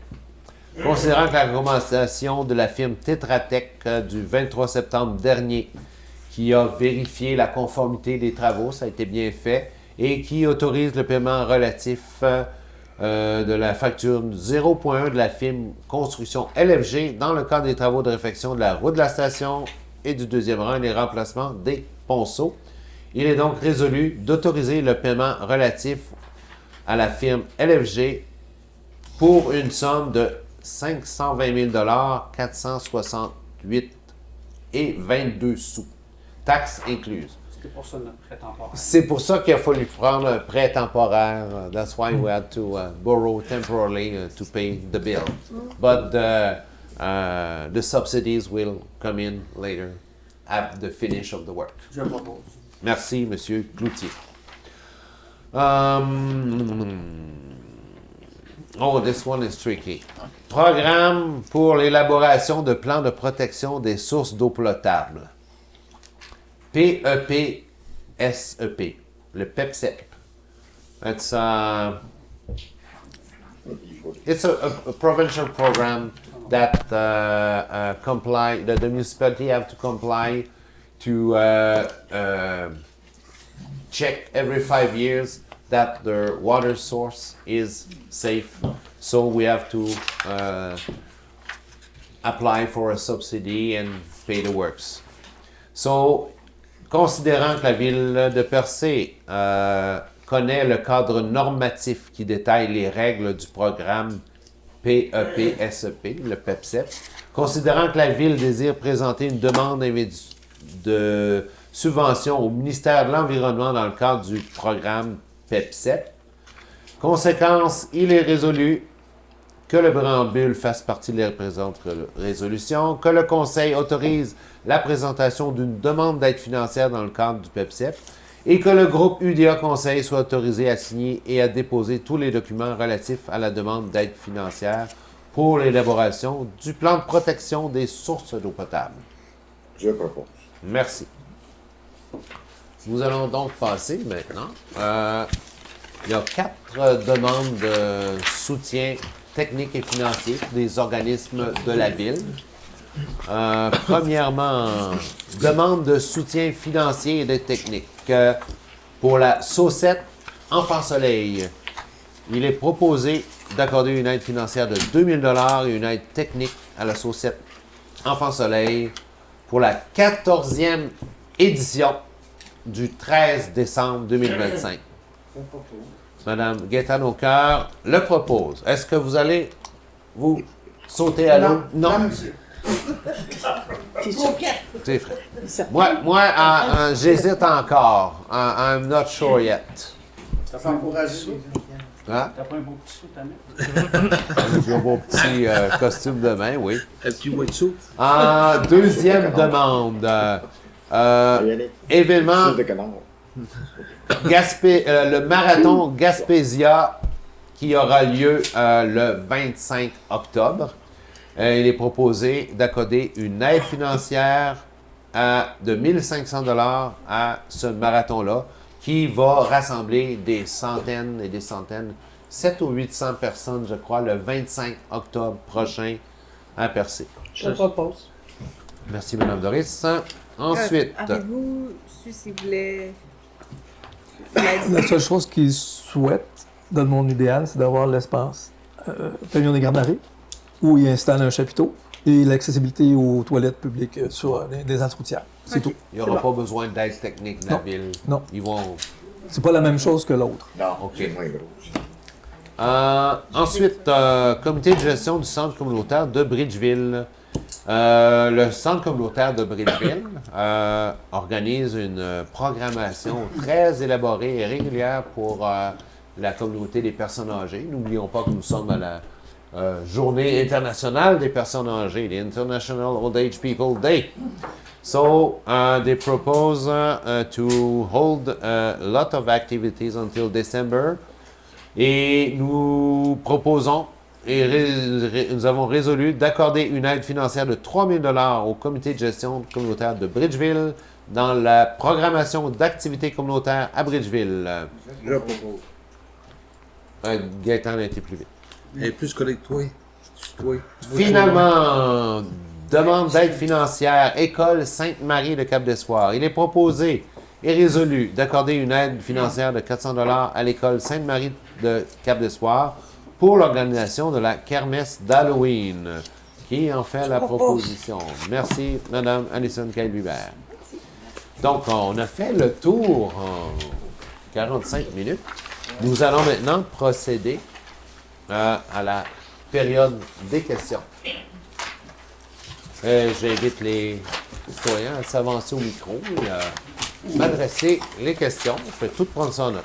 Considérant que la recommandation de la firme Tetra Tech du 23 septembre dernier, qui a vérifié la conformité des travaux, ça a été bien fait, et qui autorise le paiement relatif de la facture 0.1 de la firme Construction LFG dans le cadre des travaux de réfection de la route de la station et du deuxième rang et les remplacements des ponceaux. Il est donc résolu d'autoriser le paiement relatif à la firme LFG pour une somme de 520 000 468 et 22 sous, taxes incluses. C'est pour ça notre prêt temporaire. C'est pour ça qu'il a fallu prendre un prêt temporaire. That's why we had to borrow temporarily to pay the bill. But the subsidies will come in later at the finish of the work. Je propose. Merci, M. Cloutier. Oh, this one is tricky. Programme pour l'élaboration de plans de protection des sources d'eau potable. PEPSEP, le PEPSEP. It's a provincial program that that the municipality have to comply to check every 5 years that their water source is safe. So we have to apply for a subsidy and pay the works. So, considérant que la ville de Percé connaît le cadre normatif qui détaille les règles du programme PEPSEP, le PEPSEP, considérant que la ville désire présenter une demande de subvention au ministère de l'Environnement dans le cadre du programme PEPSEP, conséquence, il est résolu que le préambule fasse partie de la présente résolution, que le Conseil autorise la présentation d'une demande d'aide financière dans le cadre du PEPSEP et que le groupe UDA Conseil soit autorisé à signer et à déposer tous les documents relatifs à la demande d'aide financière pour l'élaboration du plan de protection des sources d'eau potable. Je propose. Merci. Nous allons donc passer maintenant. Il y a 4 demandes de soutien technique et financier des organismes de la ville. Premièrement, demande de soutien financier et de technique pour la Saucette Enfant Soleil. Il est proposé d'accorder une aide financière de 2 000 $ et une aide technique à la Saucette Enfant Soleil pour la 14e édition du 13 décembre 2025. Madame Gaétane-Aucoeur le propose. Est-ce que vous allez vous sauter à l'eau? Non. monsieur. T'es sûr? C'est vrai. Moi j'hésite encore. I'm not sure yet. T'as pas un beau petit Hein? T'as pas un beau petit sou à mettre? Avec un beau petit costume de main, oui. Est-ce qu'il voit dessous? Deuxième demande. Événement De canard. le marathon Gaspésia qui aura lieu le 25 octobre. Il est proposé d'accorder une aide financière de 1 500 $ à ce marathon-là qui va rassembler des centaines et des centaines, 700 ou 800 personnes, je crois, le 25 octobre prochain à Percé. Je propose. Merci, Mme Doris. Ensuite, Avez-vous su s'il voulait... La seule chose qu'ils souhaitent, dans le monde idéal, c'est d'avoir l'espace pavillon des gardes d'arrêt, où ils installent un chapiteau, et l'accessibilité aux toilettes publiques sur des axes routières. C'est tout. il n'y aura pas besoin d'aide technique de la ville. Non. Ils vont... C'est pas la même chose que l'autre. Non, OK. c'est moins gros. Ensuite, comité de gestion du centre communautaire de Bridgeville. Le centre communautaire de Bridgeville organise une programmation très élaborée et régulière pour la communauté des personnes âgées. N'oublions pas que nous sommes à la Journée internationale des personnes âgées, the International Old Age People Day. So they propose to hold a lot of activities until December. Et nous proposons et nous avons résolu d'accorder une aide financière de 3 000 $ au comité de gestion communautaire de Bridgeville dans la programmation d'activités communautaires à Bridgeville. Je propose. Gaëtan a été plus vite. Elle est plus collée que toi. Toi. Finalement, demande d'aide financière, École Sainte-Marie de Cap-d'Espoir. Il est proposé et résolu d'accorder une aide financière de 400 $ à l'École Sainte-Marie de Cap-d'Espoir pour l'organisation de la kermesse d'Halloween. Qui en fait la proposition? Merci, Mme Alison Caille-Hubert. Donc, on a fait le tour en 45 minutes. Nous allons maintenant procéder à la période des questions. J'invite les citoyens à s'avancer au micro et à m'adresser les questions. Je vais tout prendre ça en note.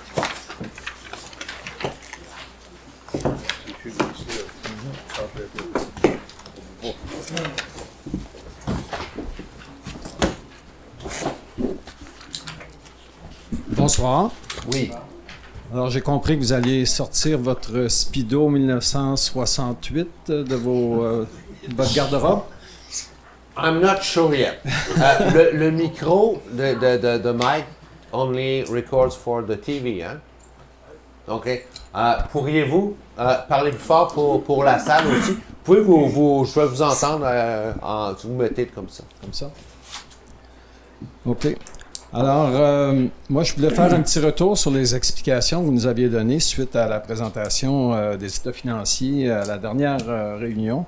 Bonsoir. Oui. Alors, j'ai compris que vous alliez sortir votre Speedo 1968 de votre garde-robe. I'm not sure yet. Le micro de Mike only records for the TV, hein? OK. Pourriez-vous parler plus fort pour la salle aussi? Pouvez-vous, je vais vous entendre si vous mettez comme ça. Comme ça? OK. Alors, moi, je voulais faire un petit retour sur les explications que vous nous aviez données suite à la présentation des états financiers à la dernière réunion.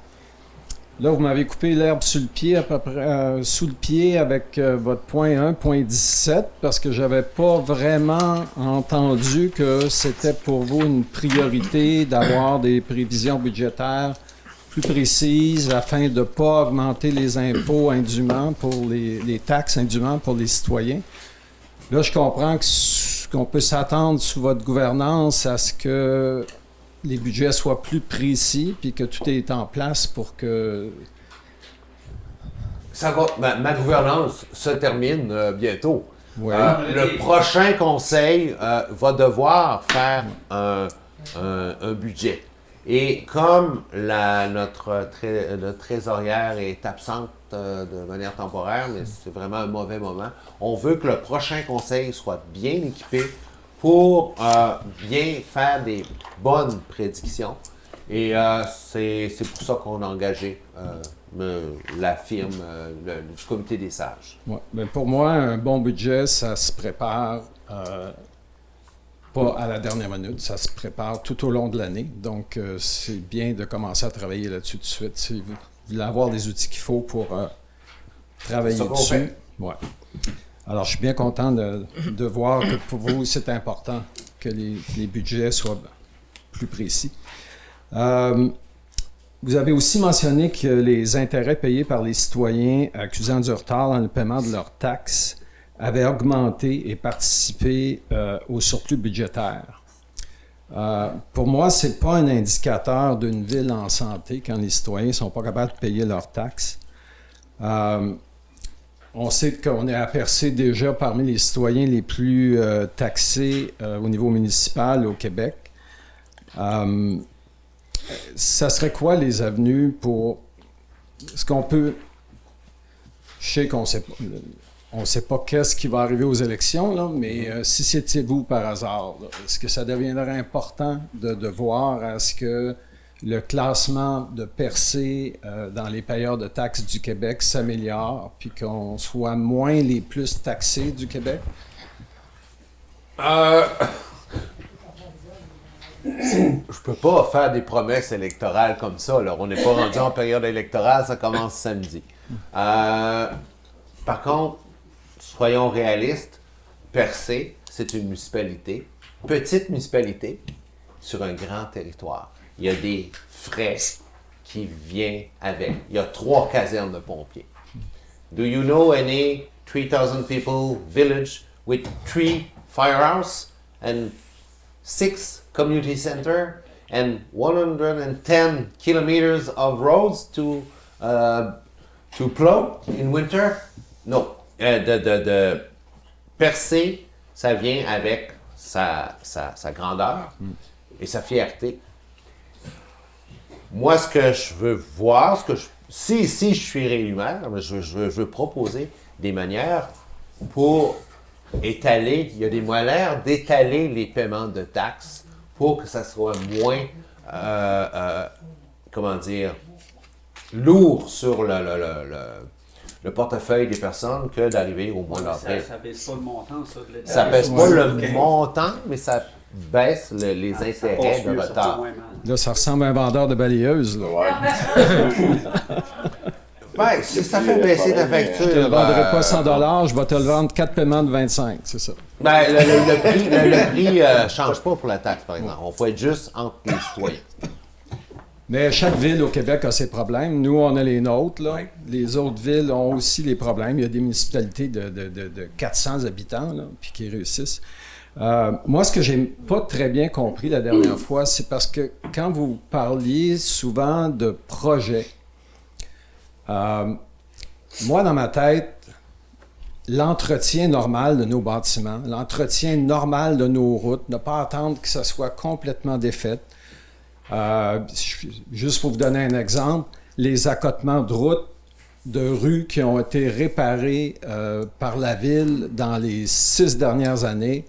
Là, vous m'avez coupé l'herbe sous le pied, à peu près sous le pied avec votre point 1.17 parce que j'avais pas vraiment entendu que c'était pour vous une priorité d'avoir des prévisions budgétaires plus précises afin de ne pas augmenter les impôts indûment pour les taxes indûment pour les citoyens. Là, je comprends qu'on peut s'attendre sous votre gouvernance à ce que les budgets soient plus précis puis que tout est en place pour que... Ça va, ma gouvernance se termine bientôt. Ouais. Le prochain conseil va devoir faire un budget. Et comme notre trésorière est absente de manière temporaire, mais c'est vraiment un mauvais moment, on veut que le prochain conseil soit bien équipé pour bien faire des bonnes prédictions. Et c'est pour ça qu'on a engagé la firme, du comité des sages. Ouais. Ben pour moi, un bon budget, ça se prépare pas à la dernière minute, ça se prépare tout au long de l'année. Donc, c'est bien de commencer à travailler là-dessus tout de suite. Si vous voulez avoir les outils qu'il faut pour travailler dessus. Ouais. Alors, je suis bien content de voir que pour vous, c'est important que les budgets soient plus précis. Vous avez aussi mentionné que les intérêts payés par les citoyens accusant du retard dans le paiement de leurs taxes avaient augmenté et participé au surplus budgétaire. Pour moi, ce n'est pas un indicateur d'une ville en santé quand les citoyens ne sont pas capables de payer leurs taxes. On sait qu'on est aperçu déjà parmi les citoyens les plus taxés au niveau municipal au Québec. Ça serait quoi les avenues pour... Est-ce qu'on peut... Je sais qu'on sait pas... On ne sait pas qu'est-ce qui va arriver aux élections, là, mais si c'était vous par hasard, est-ce que ça deviendrait important de voir à ce que le classement de percées dans les payeurs de taxes du Québec s'améliore, puis qu'on soit moins les plus taxés du Québec? Je peux pas faire des promesses électorales comme ça. Là. On n'est pas rendu en période électorale, ça commence samedi. Par contre, soyons réalistes, Percé, c'est une municipalité, petite municipalité, sur un grand territoire. Il y a des frais qui viennent avec. Il y a 3 casernes de pompiers. Do you know any 3,000 people village with 3 firehouses and 6 community center and 110 kilometers of roads to plow in winter? No. De Percé, ça vient avec sa grandeur et sa fierté. Moi, ce que je veux voir, si je suis réélu maire, je veux proposer des manières pour étaler, il y a des moyens d'étaler les paiements de taxes pour que ça soit moins, lourd sur le portefeuille des personnes que d'arriver au mois d'avril. Ça baisse pas le montant, ça. Ça baisse pas le montant, mais ça baisse les intérêts de retard. Là, ça ressemble à un vendeur de balayeuses. Ben, si ça fait baisser ta facture... Je ne te le vendrai pas 100 $, je vais te le vendre 4 paiements de 25, c'est ça. Ben, le prix ne change pas pour la taxe, par exemple. On peut être juste entre les citoyens. Mais chaque ville au Québec a ses problèmes. Nous, on a les nôtres. Là. Les autres villes ont aussi les problèmes. Il y a des municipalités de 400 habitants là, puis qui réussissent. Moi, ce que j'ai pas très bien compris la dernière fois, c'est parce que quand vous parliez souvent de projets, moi, dans ma tête, l'entretien normal de nos bâtiments, l'entretien normal de nos routes, ne pas attendre que ça soit complètement défait. Juste pour vous donner un exemple, les accotements de routes, de rues qui ont été réparés par la ville dans les 6 dernières années,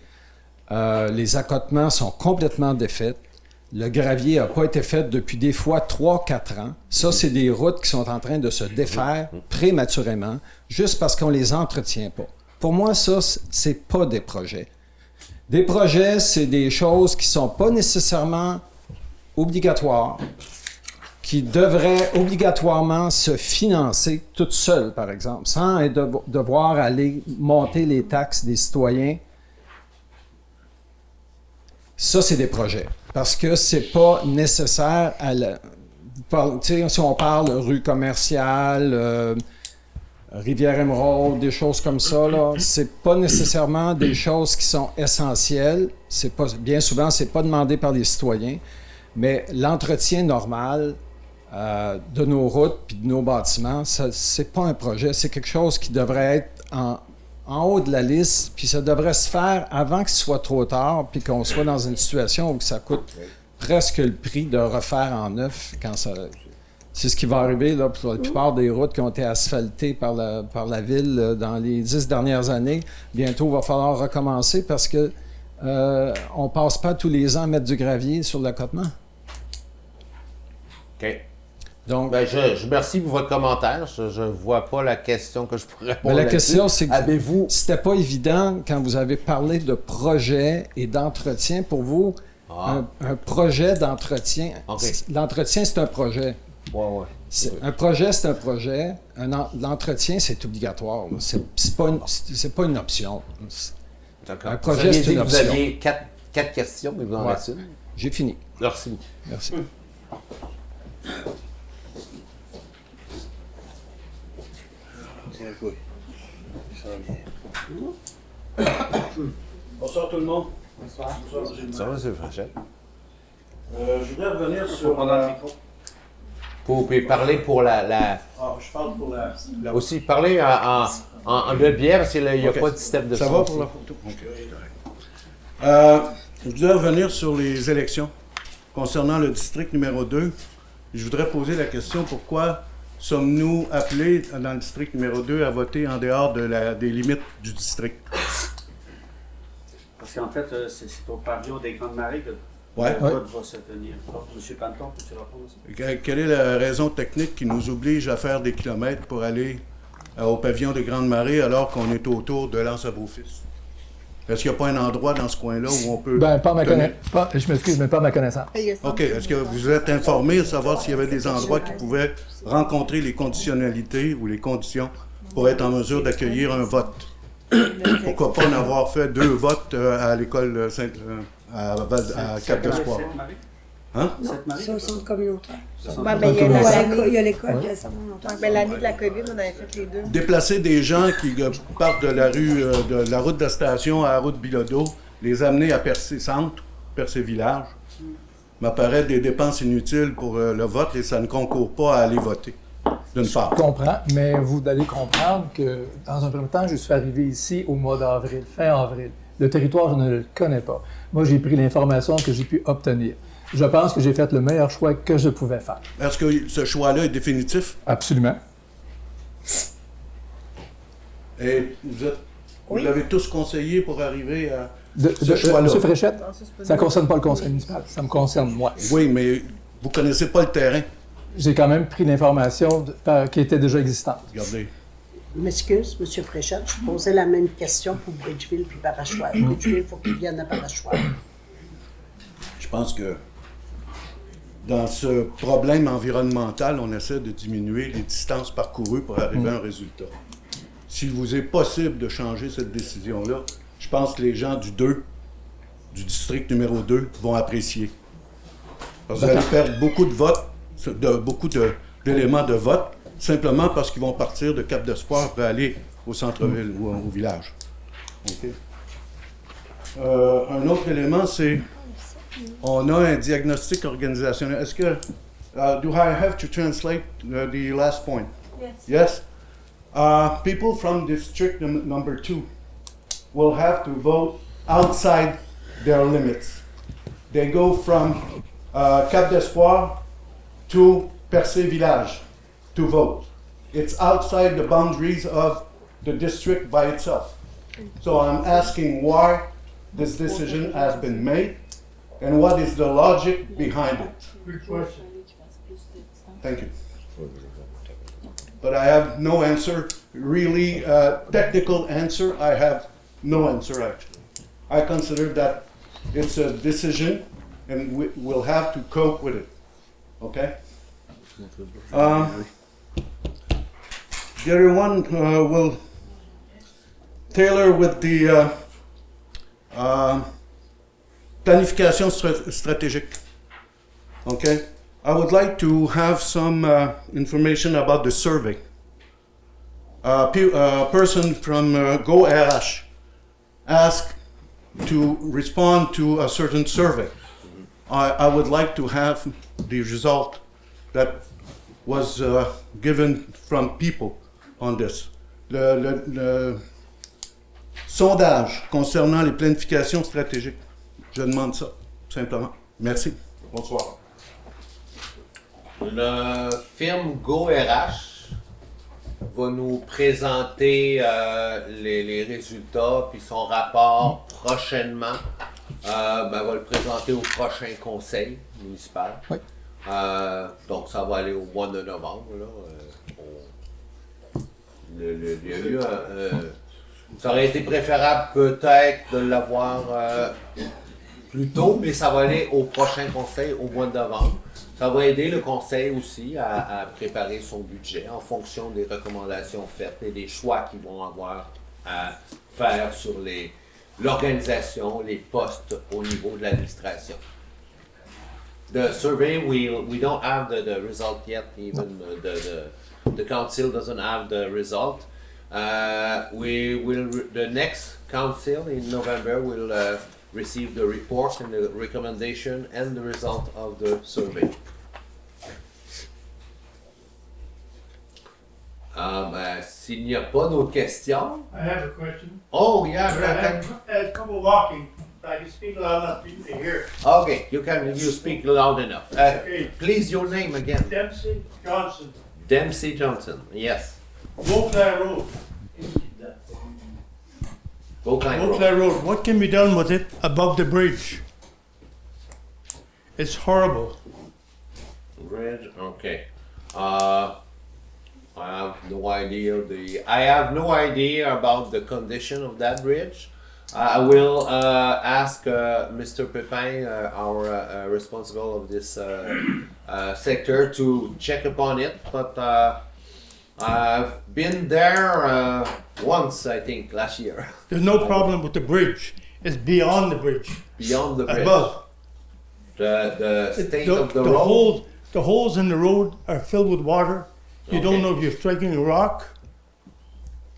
les accotements sont complètement défaits. Le gravier n'a pas été fait depuis des fois 3-4 ans. Ça, c'est des routes qui sont en train de se défaire prématurément, juste parce qu'on ne les entretient pas. Pour moi, ça, c'est pas des projets. Des projets, c'est des choses qui ne sont pas nécessairement obligatoires, qui devraient obligatoirement se financer toutes seules, par exemple, sans devoir aller monter les taxes des citoyens. Ça, c'est des projets. Parce que c'est pas nécessaire à si on parle de rue commerciale, Rivière-Émeraude, des choses comme ça, là, c'est pas nécessairement des choses qui sont essentielles. Bien souvent, c'est pas demandé par les citoyens. Mais l'entretien normal de nos routes et de nos bâtiments, c'est pas un projet. C'est quelque chose qui devrait être en haut de la liste, puis ça devrait se faire avant que ce soit trop tard, puis qu'on soit dans une situation où ça coûte presque le prix de refaire en neuf quand ça... C'est ce qui va arriver là, pour la plupart des routes qui ont été asphaltées par la ville dans les 10 dernières années. Bientôt, il va falloir recommencer parce que on ne passe pas tous les ans à mettre du gravier sur l'accotement. OK. Donc, ben, je remercie pour votre commentaire. Je ne vois pas la question que je pourrais répondre. La question, c'est que avez-vous... c'était pas évident quand vous avez parlé de projet et d'entretien. Pour vous, un projet d'entretien, l'entretien, c'est un projet. Ouais. Un projet, c'est un projet. L'entretien, c'est obligatoire. C'est pas une option. D'accord. Un projet, c'est une option. Vous aviez 4 questions, mais vous en restez une. J'ai fini. Merci. Merci. Bonsoir tout le monde. Bonsoir. Ça va, M. Frechette? Je voudrais revenir sur la... Vous pouvez parler pour la... Ah, je parle pour la... Aussi, parler en de biais, parce qu'il n'y a pas de système de son. Ça va pour la photo? Je voudrais revenir sur les élections concernant le district numéro 2. Je voudrais poser la question, pourquoi sommes-nous appelés dans le district numéro 2 à voter en dehors des limites du district? Parce qu'en fait, c'est au pavillon des Grandes Marées que Ouais. Le vote va se tenir. M. Panton, peux-tu répondre à ça? Quelle est la raison technique qui nous oblige à faire des kilomètres pour aller au pavillon de Grande Marée alors qu'on est autour de l'Anse à Beaufils? Est-ce qu'il n'y a pas un endroit dans ce coin-là où on peut... Ben, je m'excuse, mais pas à ma connaissance. OK. Est-ce que vous êtes informé de savoir s'il y avait des endroits qui pouvaient rencontrer les conditionnalités ou les conditions pour être en mesure d'accueillir un vote? Pourquoi pas en avoir fait 2 votes à l'école à Cap-d'Espoir? Hein? C'est au centre communautaire. Ouais, ben, il Il y a l'école qui est centre communautaire. ben, l'année de la COVID, on avait fait les deux. Déplacer des gens qui partent de la rue, de la route de la station à la route Bilodeau, les amener à Percé Centre, Percé Village, m'apparaît des dépenses inutiles pour le vote et ça ne concourt pas à aller voter, d'une part. Je comprends, mais vous allez comprendre que, dans un premier temps, je suis arrivé ici au mois d'avril, fin avril. Le territoire, je ne le connais pas. Moi, j'ai pris l'information que j'ai pu obtenir. Je pense que j'ai fait le meilleur choix que je pouvais faire. Est-ce que ce choix-là est définitif? Absolument. Et vous l'avez tous conseillé pour arriver à ce M. choix-là? Fréchette, ça ne concerne pas le conseil municipal, ça me concerne moi. Oui, mais vous ne connaissez pas le terrain. J'ai quand même pris l'information qui était déjà existante. Regardez. Je m'excuse, M. Fréchette, je posais la même question pour Bridgeville puis Barachois. Bridgeville, il faut qu'ils viennent à Barachois. Je pense que dans ce problème environnemental, on essaie de diminuer les distances parcourues pour arriver à un résultat. S'il vous est possible de changer cette décision-là, je pense que les gens du du district numéro 2, vont apprécier. Parce que vous allez perdre beaucoup de votes, beaucoup d'éléments de vote, simplement parce qu'ils vont partir de Cap-d'Espoir pour aller au centre-ville ou au village. Okay. Un autre élément, c'est on a un diagnostic organisationnel. Est-ce que do I have to translate the last point? Yes. Yes. People from district number 2 will have to vote outside their limits. They go from Cap-d'Espoir to Percé Village to vote. It's outside the boundaries of the district by itself. So I'm asking why this decision has been made and what is the logic behind it. Good question. Thank you. But I have no answer, really technical answer, I have no answer actually. I consider that it's a decision and we'll have to cope with it, okay? The other one will tailor with the planification stratégique, okay? I would like to have some information about the survey. A person from GoRH asked to respond to a certain survey. I would like to have the result that was given from people on this. Le sondage concernant les planifications stratégiques. Je demande ça, simplement. Merci. Bonsoir. Le firme GoRH va nous présenter les résultats puis son rapport prochainement. Va le présenter au prochain conseil municipal. Oui. Donc ça va aller au mois de novembre. Là. Il y a eu ça aurait été préférable peut-être de l'avoir plus tôt, mais ça va aller au prochain conseil au mois de novembre. Ça va aider le conseil aussi à préparer son budget en fonction des recommandations faites et des choix qu'ils vont avoir à faire sur l'organisation, les postes au niveau de l'administration. The survey, we don't have the result yet, even the council doesn't have the result. The next council in November will receive the report and the recommendation and the result of the survey. S'il n'y a pas d'autres questions. I have a question. Oh, yeah. I had trouble walking. I can speak loud enough for you to hear. Okay, you speak loud enough. Okay. Please, your name again. Dempsey Johnson, Dempsey Johnson, yes. Beauclair Road. Beauclair Road. Beauclair Road. What can be done with it above the bridge? It's horrible. Bridge, okay. I have no idea I have no idea about the condition of that bridge. I will ask Mr. Pepin, our responsible of this sector, to check upon it. But I've been there once, I think, last year. There's no problem with the bridge. It's beyond the bridge. Beyond the bridge. Above. The state of the road. The holes in the road are filled with water. You don't Okay. know if you're striking a rock.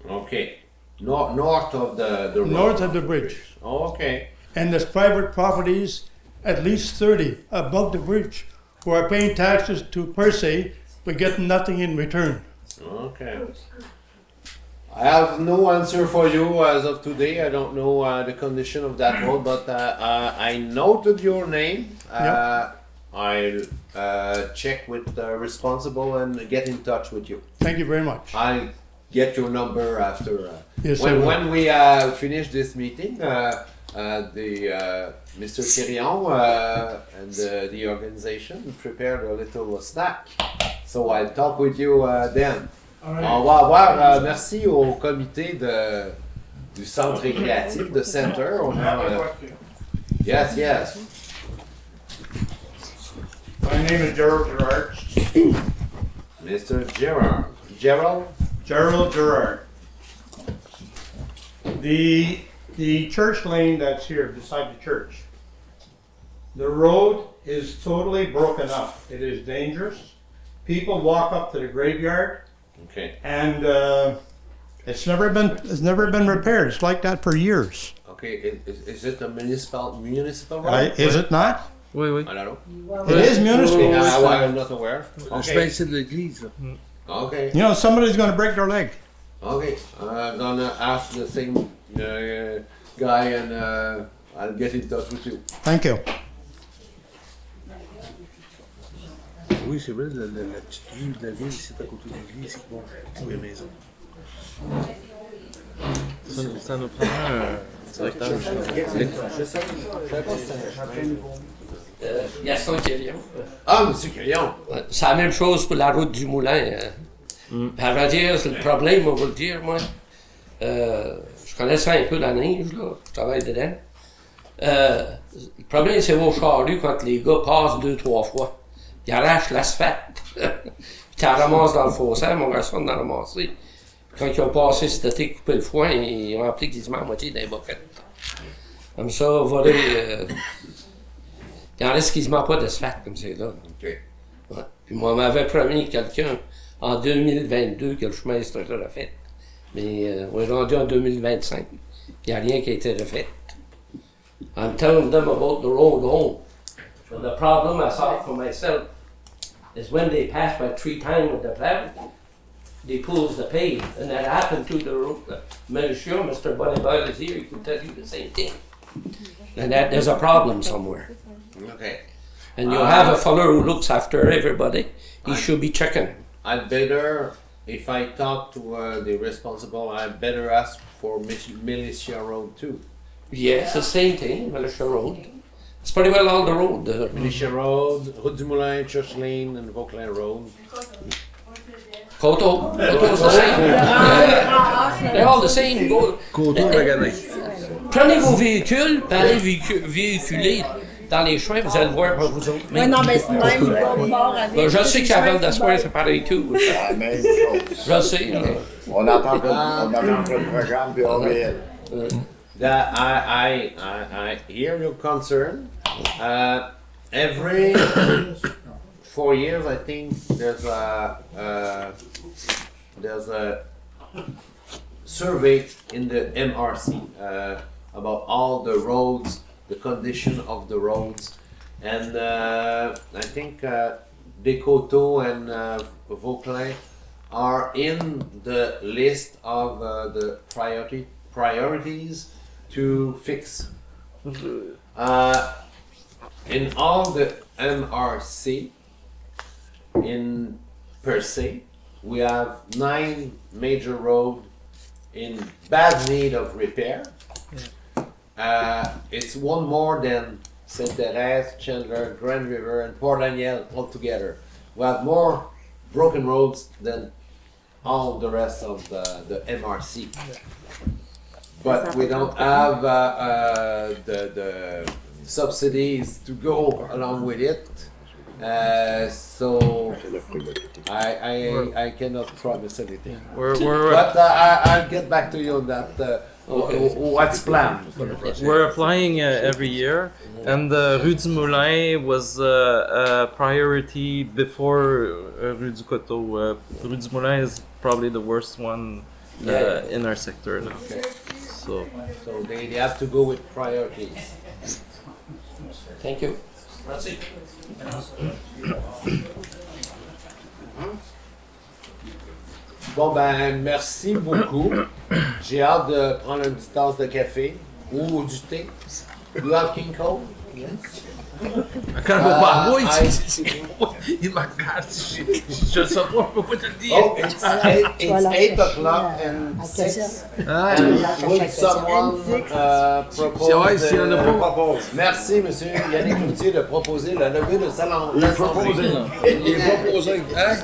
Okay. North of the road. North of the bridge. Oh, okay. And there's private properties, at least 30 above the bridge, who are paying taxes to per se, but getting nothing in return. Okay. I have no answer for you as of today. I don't know the condition of that road, but I noted your name. I'll check with the responsible and get in touch with you. Thank you very much. I'll get your number after. Yes, I will. when we finish this meeting, Mr. Thirion and the organization prepared a little snack. So I'll talk with you then. On va avoir, merci au comité du centre récréatif de Center. On a, yes, yes. My name is Gerald Gerard. Mr. Gerald. Gerald Gerard. The church lane that's here beside the church, the road is totally broken up. It is dangerous. People walk up to the graveyard. Okay. And it's never been repaired. It's like that for years. Okay, is it a municipal road? Is it not? Oui, oui. I don't know. It is municipal. I'm not aware. On se pince de l'église. Okay. You know, somebody's going to break their leg. Okay. I'm gonna ask the same guy and I'll get in touch with you. Thank you. Oui, c'est vrai, la petite rue de la ville, c'est à côté de l'église qui vont pour les maisons. Ça nous prend un directeur. Gaston Quérion. Ah, monsieur Quérion. C'est la même chose pour la route du Moulin. À vrai dire, c'est le problème, on va le dire, moi. Je connais ça un peu la neige, là. Je travaille dedans. Le problème, c'est vos charrues quand les gars passent 2-3 fois. Ils arrachent l'asphalte. Puis tu la ramasses dans le fossé, mon garçon en a ramassé. Quand ils ont passé cet été couper le foin, ils ont rempli quasiment la moitié d'un boquet. Comme ça, voler. Il en reste quasiment pas d'asphalte comme c'est là. Okay. Ouais. Puis moi, on m'avait promis quelqu'un en 2022 que le chemin serait refait. Mais on est rendu en 2025. Il n'y a rien qui a été refait. I'm telling them about the road home. But the problem I saw for myself is when they pass by 3 times with the plow, they pulls the pave. And that happened to the road. Monsieur, Mr. Bonneville is here, he can tell you the same thing. And that there's a problem somewhere. Okay. And you have a fellow who looks after everybody. He should be checking. I'd better, if I talk to the responsible, I'd better ask for Militia Road too. Yes, the same thing, Militia Road. It's pretty well all the road. Militia Road, Route du Moulin, Church Lane, and Vauclin Road. Coteau. Coteau's the same. They're all the same. Coteau, Waganais. Prenez vos véhicules, puis allez véhiculer dans les chemins, vous allez le voir par vous autres. Oui, non, mais c'est même bord avec. Je sais qu'à Val d'Espoir, c'est pareil tout. La même chose. Je sais. Mais... On entend le programme, puis on vient. I hear your concern. Every 4 years, I think there's a survey in the MRC about all the roads, the condition of the roads, and I think Descoteaux and Vauclin are in the list of the priorities to fix. In all the MRC, in per se, we have 9 major roads in bad need of repair. It's one more than Sainte-Thérèse, Chandler, Grand River, and Port Daniel all together. We have more broken roads than all the rest of the MRC. But we don't have the subsidies to go along with it. So I cannot promise anything. But I'll get back to you on that. What's planned? We're applying every year, and Rue du Moulin was a priority before Rue du Coteau. Rue du Moulin is probably the worst one in our sector now. Okay. So they have to go with priorities. Thank you. Merci. Bon ben, merci beaucoup. J'ai hâte de prendre une petite tasse de café ou du thé. You have King Cole? Yes. Calme-toi, il m'a cassé. Je ne sais pas pourquoi te le dire. Oh, it's 8 o'clock and 6. Will someone propose? Merci, monsieur Yannick Cloutier, de proposer la levée de l'Assemblée. Il est proposé. Hein?